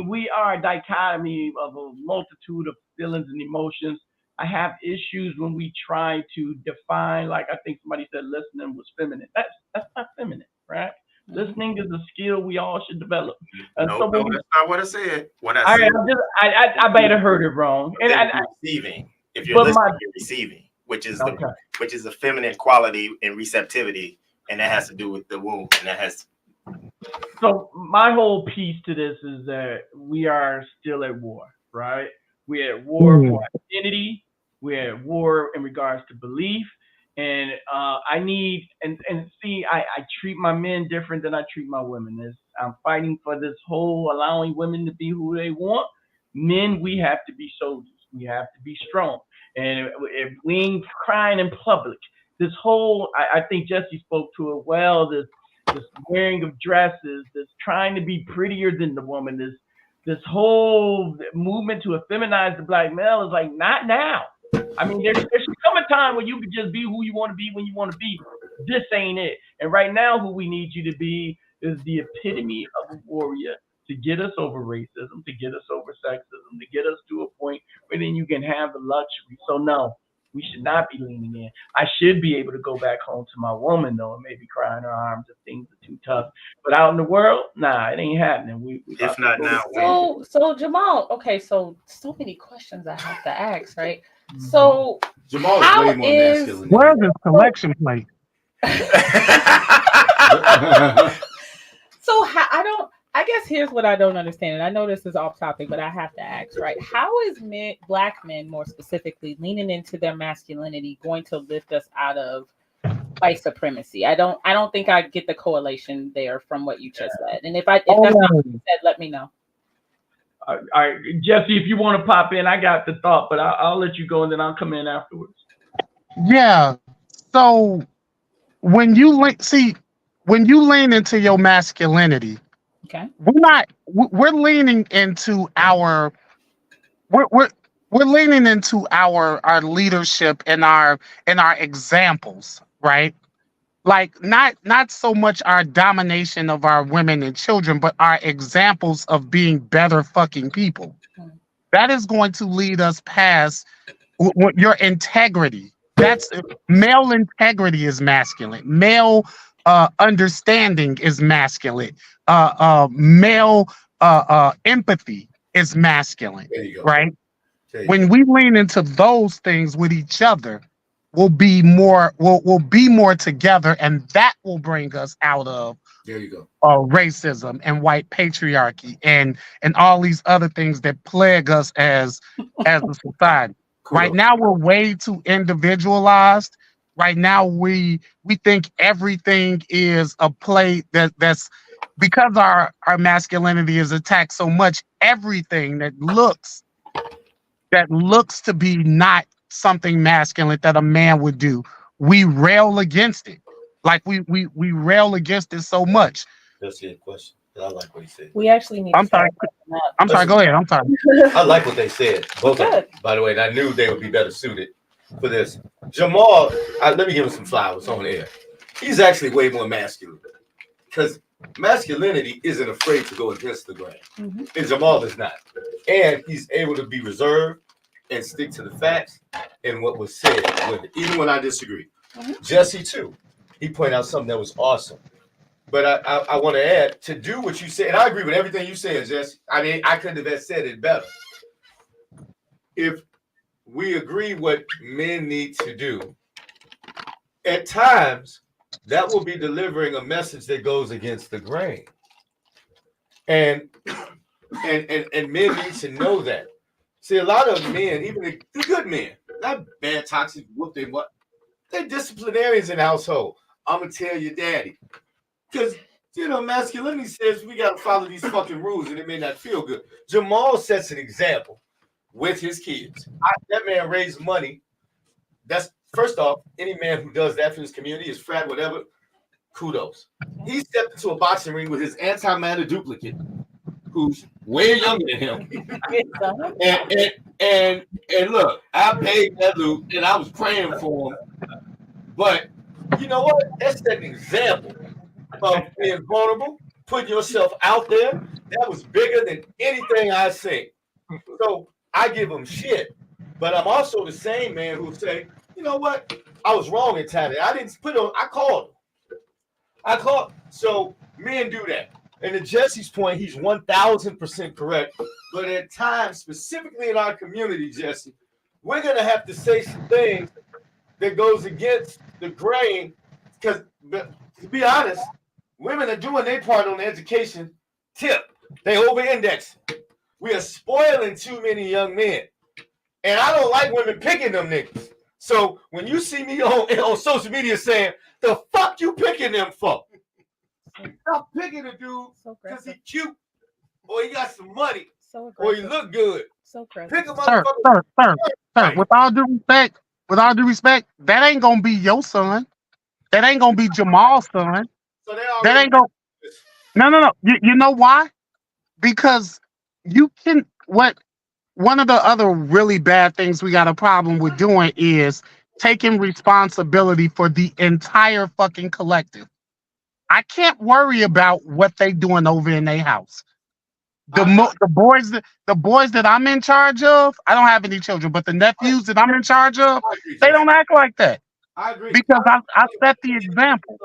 [SPEAKER 4] we are a dichotomy of a multitude of feelings and emotions. I have issues when we try to define, like I think somebody said listening was feminine. That's not feminine, right? Listening is a skill we all should develop.
[SPEAKER 3] No, that's not what I said. What I said,
[SPEAKER 4] I might have heard it wrong. And
[SPEAKER 3] receiving. If you're listening, you're receiving, which is a feminine quality and receptivity, and that has to do with the womb, and that has.
[SPEAKER 4] So my whole piece to this is that we are still at war, right? We're at war for identity. We're at war in regards to belief. And I need, and see, I treat my men different than I treat my women. I'm fighting for this whole allowing women to be who they want. Men, we have to be soldiers. We have to be strong. And if we ain't crying in public, this whole, I think Jesse spoke to it well, this wearing of dresses, this trying to be prettier than the woman, this whole movement to effeminize the Black male is like, not now. I mean, there should come a time when you can just be who you want to be when you want to be. This ain't it. And right now, who we need you to be is the epitome of a warrior to get us over racism, to get us over sexism, to get us to a point where then you can have the luxury. So no, we should not be leaning in. I should be able to go back home to my woman, though, and maybe cry in her arms if things are too tough. But out in the world, nah, it ain't happening. We
[SPEAKER 3] if not now.
[SPEAKER 1] So Jamal, okay, so many questions I have to ask, right? So
[SPEAKER 2] Jamal is way more masculine.
[SPEAKER 8] Where's his collection plate?
[SPEAKER 1] So I guess here's what I don't understand, and I know this is off topic, but I have to ask, right? How is Black men, more specifically, leaning into their masculinity going to lift us out of white supremacy? I don't think I get the correlation there from what you just said. And if that's not what you said, let me know.
[SPEAKER 4] All right, Jesse, if you want to pop in, I got the thought, but I'll let you go and then I'll come in afterwards.
[SPEAKER 8] Yeah. So when you lean into your masculinity,
[SPEAKER 1] okay,
[SPEAKER 8] we're leaning into our our leadership and our examples, right? Like not so much our domination of our women and children, but our examples of being better fucking people. That is going to lead us past your integrity. That's male integrity is masculine. Male understanding is masculine. Male empathy is masculine.
[SPEAKER 2] There you go.
[SPEAKER 8] Right? When we lean into those things with each other, we'll be more together, and that will bring us out of
[SPEAKER 2] there you go
[SPEAKER 8] racism and white patriarchy and all these other things that plague us as a society. Cool. Right now we're way too individualized. Right now we think everything is a play that's because our masculinity is attacked so much. Everything that looks that looks to be not something masculine that a man would do, we rail against it. Like we rail against it so much.
[SPEAKER 2] That's a question. I like what he said.
[SPEAKER 1] We actually need
[SPEAKER 8] I'm
[SPEAKER 1] to
[SPEAKER 8] sorry. I'm sorry. Go ahead. I'm sorry.
[SPEAKER 2] I like what they said. Both of them, by the way, and I knew they would be better suited for this. Jamal, let me give him some flowers on air. He's actually way more masculine because masculinity isn't afraid to go against the grain, and Jamal is not. And he's able to be reserved and stick to the facts and what was said, even when I disagree. Jesse, too, he pointed out something that was awesome. But I want to add, to do what you said, and I agree with everything you said, Jesse. I mean, I couldn't have said it better. If we agree what men need to do, at times, that will be delivering a message that goes against the grain. And men need to know that. See, a lot of men, even the good men, not bad, toxic, they're disciplinarians in the household. I'm going to tell your daddy. Because, masculinity says we got to follow these fucking rules and it may not feel good. Jamal sets an example with his kids. That man raised money. That's, first off, any man who does that for his community, his frat, whatever, kudos. He stepped into a boxing ring with his anti-matter duplicate, who's way younger than him. and look, I paid that loot and I was praying for him. But you know what? That's an example of being vulnerable, putting yourself out there. That was bigger than anything I say. So I give him shit. But I'm also the same man who say, you know what? I was wrong in time. I didn't put on, I called him. So men do that. And to Jesse's point, he's 1,000% correct. But at times, specifically in our community, Jesse, we're going to have to say some things that goes against the grain. Because, to be honest, women are doing their part on the education tip. They over-index. We are spoiling too many young men. And I don't like women picking them niggas. So when you see me on social media saying, the fuck you picking them for? Stop picking a dude because he's cute or he got some money or he look good. Pick a motherfucker.
[SPEAKER 8] Sir, with all due respect, that ain't gonna be your son. That ain't gonna be Jamal's son.
[SPEAKER 2] So
[SPEAKER 8] that ain't gonna. No. You know why? Because one of the other really bad things we got a problem with doing is taking responsibility for the entire fucking collective. I can't worry about what they doing over in their house. The boys that I'm in charge of, I don't have any children, but the nephews that I'm in charge of, they don't act like that.
[SPEAKER 2] I agree.
[SPEAKER 8] Because I set the example.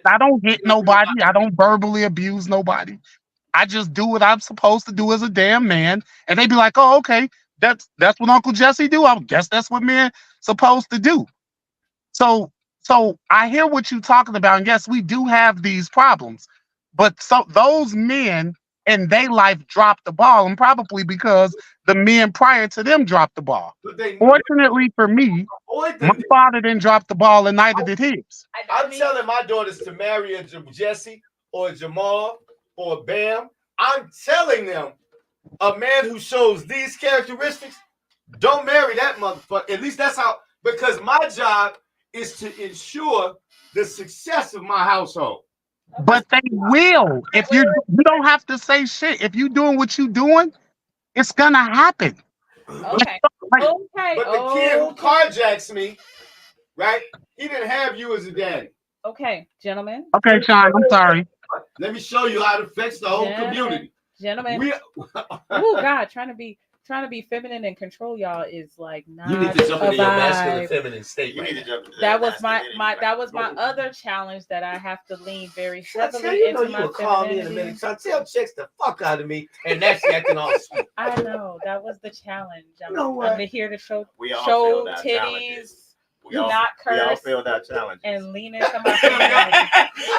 [SPEAKER 8] I don't hit nobody. I don't verbally abuse nobody. I just do what I'm supposed to do as a damn man. And they be like, oh, okay, that's what Uncle Jesse do. I guess that's what men supposed to do. So I hear what you're talking about. And yes, we do have these problems. But so those men in their life dropped the ball, and probably because the men prior to them dropped the ball. Fortunately for me, my father didn't drop the ball, and neither did his.
[SPEAKER 2] I'm telling my daughters to marry a Jesse or a Jamal or a Bam. I'm telling them a man who shows these characteristics, don't marry that motherfucker. At least that's how, because my job is to ensure the success of my household.
[SPEAKER 8] But they will. If you don't have to say shit. If you're doing what you're doing, it's gonna happen.
[SPEAKER 1] Okay.
[SPEAKER 2] But the kid who carjacks me, right? He didn't have you as a daddy.
[SPEAKER 1] Okay, gentlemen.
[SPEAKER 8] Okay, Sean, I'm sorry.
[SPEAKER 2] Let me show you how it affects the whole community.
[SPEAKER 1] Gentlemen. Oh God, trying to be feminine and control y'all is like not.
[SPEAKER 2] You need to jump into your masculine feminine state.
[SPEAKER 1] That was my other challenge that I have to lean very heavily into my femininity.
[SPEAKER 2] So tell chicks the fuck out of me, and that's acting all sweet.
[SPEAKER 1] I know that was the challenge. I'm here to show titties. Not curse.
[SPEAKER 3] We all failed that challenge.
[SPEAKER 1] And lean into my femininity.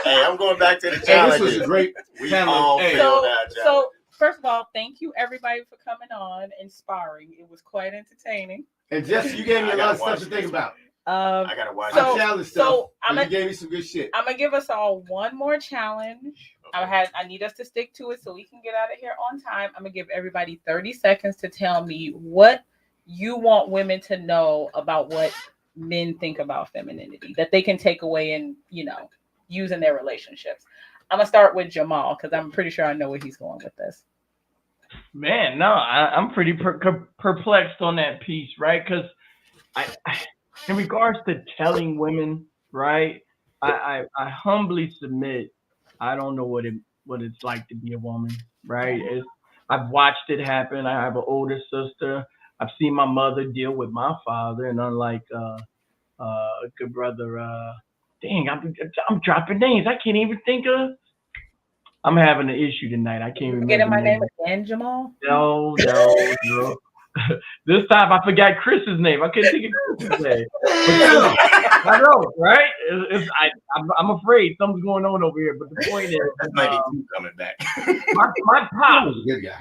[SPEAKER 3] Hey, I'm going back to the challenge.
[SPEAKER 2] This was great.
[SPEAKER 3] We all failed that challenge.
[SPEAKER 1] So first of all, thank you everybody for coming on and sparring. It was quite entertaining.
[SPEAKER 2] And Jesse, you gave me a lot of stuff to think about.
[SPEAKER 3] I gotta watch.
[SPEAKER 2] You gave me some good shit.
[SPEAKER 1] I'm gonna give us all one more challenge. Okay. I need us to stick to it so we can get out of here on time. I'm gonna give everybody 30 seconds to tell me what you want women to know about what men think about femininity that they can take away and, use in their relationships? I'm gonna start with Jamal because I'm pretty sure I know where he's going with this.
[SPEAKER 4] Man, no, I'm pretty perplexed on that piece, right? Because in regards to telling women, right, I humbly submit, I don't know what it's like to be a woman, right? I've watched it happen. I have an older sister. I've seen my mother deal with my father, and unlike good brother, dang, I'm dropping names. I can't even think of. I'm having an issue tonight. I can't
[SPEAKER 1] Forgetting
[SPEAKER 4] remember
[SPEAKER 1] my name
[SPEAKER 4] names.
[SPEAKER 1] again, Jamal?
[SPEAKER 4] No. This time I forgot Chris's name. I couldn't think of Chris's name. I know, right? I'm afraid something's going on over here. But the point is,
[SPEAKER 3] That's 92 coming back.
[SPEAKER 4] my pops,
[SPEAKER 2] He was a good guy.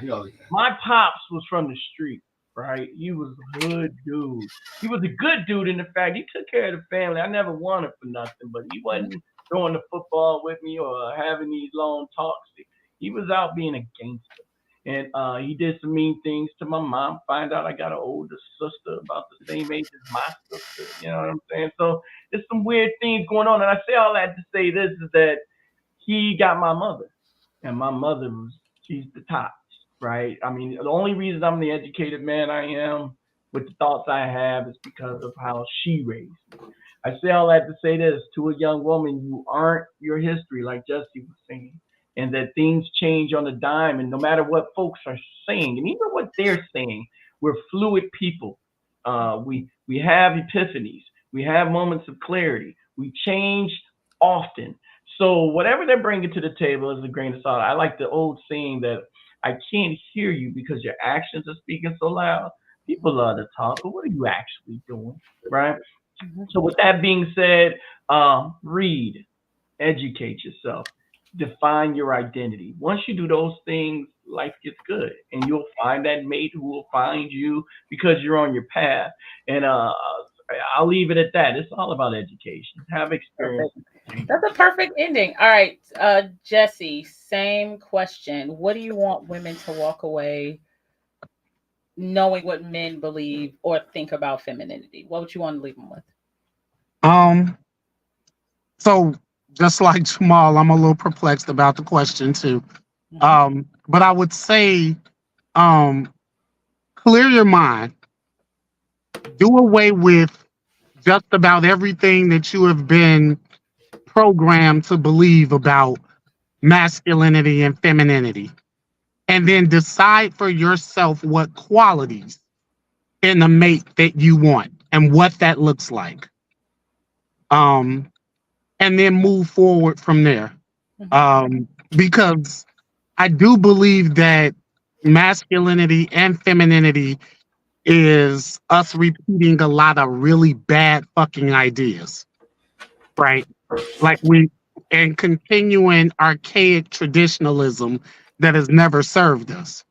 [SPEAKER 4] my pops was from the street, right? He was a good dude. He was a good dude in the fact he took care of the family. I never wanted for nothing, but he wasn't throwing the football with me or having these long talks. He was out being a gangster. And he did some mean things to my mom. Find out I got an older sister about the same age as my sister. You know what I'm saying? So there's some weird things going on. And I say all that to say this is that he got my mother. And my mother she's the top, right? I mean, the only reason I'm the educated man I am with the thoughts I have is because of how she raised me. I say all that to say this to a young woman, you aren't your history, like Jesse was saying, and that things change on a dime. And no matter what folks are saying, and even what they're saying, we're fluid people. We have epiphanies, we have moments of clarity, we change often. So whatever they're bringing to the table is a grain of salt. I like the old saying that I can't hear you because your actions are speaking so loud. People love to talk, but what are you actually doing, right? So with that being said, read, educate yourself, define your identity. Once you do those things, life gets good, and you'll find that mate who will find you because you're on your path. And I'll leave it at that. It's all about education. Have experience.
[SPEAKER 1] That's a perfect ending. All right, Jesse, same question. What do you want women to walk away knowing what men believe or think about femininity? What would you want to leave them with?
[SPEAKER 8] So just like Jamal, I'm a little perplexed about the question too. But I would say, clear your mind. Do away with just about everything that you have been programmed to believe about masculinity and femininity. And then decide for yourself what qualities in a mate that you want and what that looks like. And then move forward from there. Because I do believe that masculinity and femininity is us repeating a lot of really bad fucking ideas, right? Like and continuing archaic traditionalism that has never served us.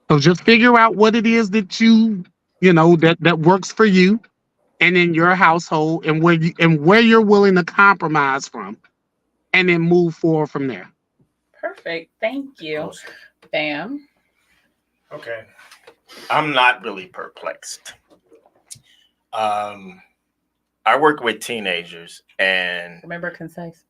[SPEAKER 8] So just figure out what it is that that works for you and in your household and where you're willing to compromise from, and then move forward from there.
[SPEAKER 1] Perfect. Thank you. Bam.
[SPEAKER 3] Okay. I'm not really perplexed. I work with teenagers, and
[SPEAKER 1] remember, concise.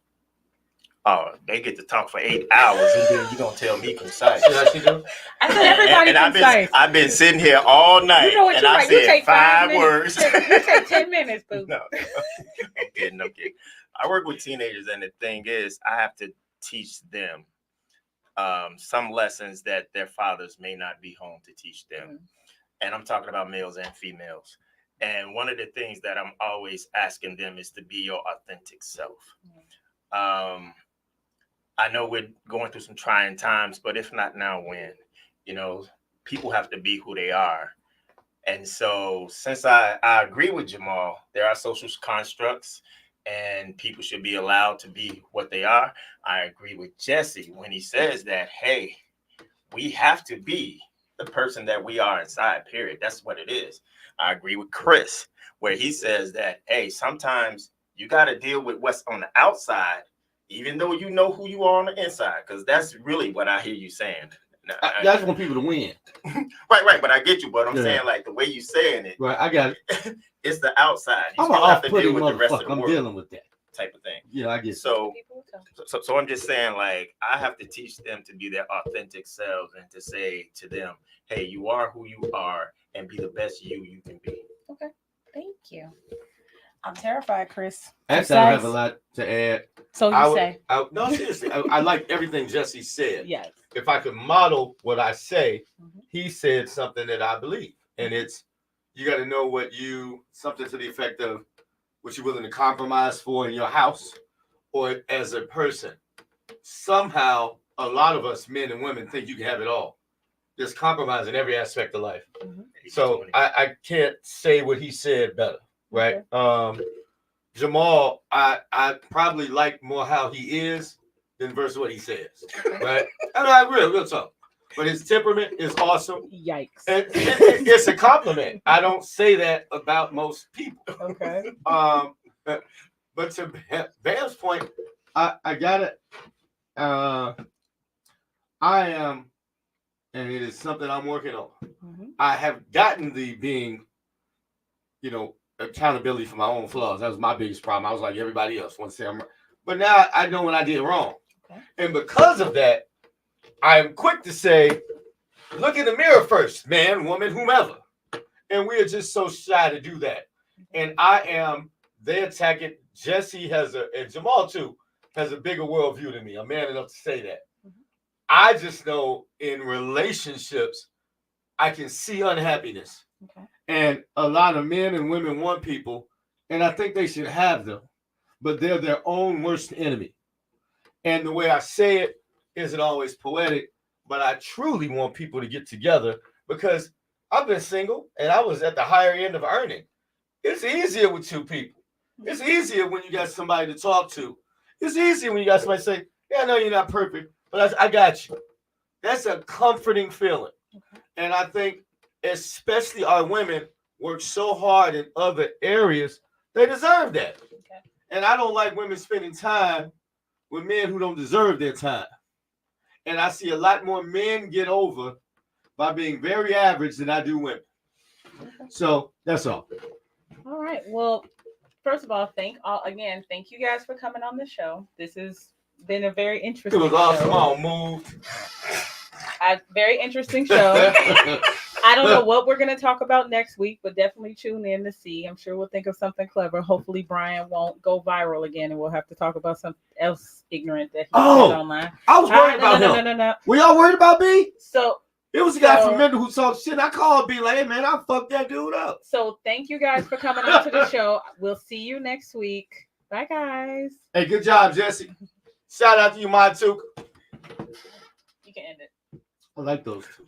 [SPEAKER 3] Oh, they get to talk for 8 hours, and then you gonna tell me concise?
[SPEAKER 1] I said everybody concise.
[SPEAKER 3] I've been sitting here all night,
[SPEAKER 1] you know what,
[SPEAKER 3] and I said 5 words.
[SPEAKER 1] You take 10 minutes, boo.
[SPEAKER 3] No, I'm kidding. I work with teenagers, and the thing is, I have to teach them some lessons that their fathers may not be home to teach them. And I'm talking about males and females. And one of the things that I'm always asking them is to be your authentic self. I know we're going through some trying times, but if not now, when? People have to be who they are. And so since I agree with Jamal, there are social constructs and people should be allowed to be what they are. I agree with Jesse when he says that, hey, we have to be the person that we are inside, period. That's what it is. I agree with Chris where he says that, hey, sometimes you got to deal with what's on the outside, even though you know who you are on the inside, because that's really what I hear you saying.
[SPEAKER 2] I just want people to win.
[SPEAKER 3] Right. But I get you. But I'm saying, like, the way you saying it.
[SPEAKER 2] Right, I got it.
[SPEAKER 3] It's the outside. You
[SPEAKER 2] I'm an
[SPEAKER 3] still have to deal
[SPEAKER 2] off-putting
[SPEAKER 3] with the rest of
[SPEAKER 2] motherfucker.
[SPEAKER 3] the
[SPEAKER 2] I'm
[SPEAKER 3] world.
[SPEAKER 2] dealing with that
[SPEAKER 3] Type of thing.
[SPEAKER 2] Yeah, I get it.
[SPEAKER 3] So I'm just saying, like, I have to teach them to be their authentic selves and to say to them, hey, you are who you are and be the best you can be.
[SPEAKER 1] Okay. Thank you. I'm terrified, Chris.
[SPEAKER 2] Actually, I don't have a lot to add.
[SPEAKER 1] So you say.
[SPEAKER 2] No, seriously. I like everything Jesse said.
[SPEAKER 1] Yes.
[SPEAKER 2] If I could model what I say, he said something that I believe. And it's, you got to know something to the effect of what you're willing to compromise for in your house or as a person. Somehow, a lot of us, men and women, think you can have it all. There's compromise in every aspect of life. So I can't say what he said better, right? Okay. Jamal, I probably like more how he is than versus what he says, right? I mean, real talk. But his temperament is awesome.
[SPEAKER 1] Yikes.
[SPEAKER 2] And it's a compliment. I don't say that about most people.
[SPEAKER 1] Okay.
[SPEAKER 2] But to Bam's point, I got it. I am, and it is something I'm working on. I have gotten the being, accountability for my own flaws. That was my biggest problem. I was like everybody else. But now I know when I did wrong. Okay. And because of that, I am quick to say, look in the mirror first, man, woman, whomever. And we are just so shy to do that. And they attack it. Jesse and Jamal too, has a bigger worldview than me. I'm man enough to say that. I just know in relationships, I can see unhappiness. Okay. And a lot of men and women want people, and I think they should have them, but they're their own worst enemy. And the way I say it isn't always poetic, but I truly want people to get together because I've been single and I was at the higher end of earning. It's easier with two people. It's easier when you got somebody to talk to. It's easier when you got somebody to say, yeah, I know you're not perfect, but I got you. That's a comforting feeling. Okay. And I think especially our women work so hard in other areas, they deserve that. Okay. And I don't like women spending time with men who don't deserve their time. And I see a lot more men get over by being very average than I do women. Okay. So that's all.
[SPEAKER 1] All right. Well, first of all, thank you guys for coming on the show. This has been a very interesting show. It was awesome.
[SPEAKER 2] On, move.
[SPEAKER 1] A very interesting show. I don't know what we're going to talk about next week, but definitely tune in to see. I'm sure we'll think of something clever. Hopefully, Brian won't go viral again, and we'll have to talk about something else ignorant that he said online.
[SPEAKER 2] I was worried about him.
[SPEAKER 1] No.
[SPEAKER 2] Were y'all worried about me?
[SPEAKER 1] So
[SPEAKER 2] it was a guy from Mendel who talked shit. I called B like, hey, man, I fucked that dude up.
[SPEAKER 1] So thank you guys for coming on to the show. We'll see you next week. Bye, guys.
[SPEAKER 2] Hey, good job, Jesse. Shout out to you, my too.
[SPEAKER 1] You can end it.
[SPEAKER 2] I like those two.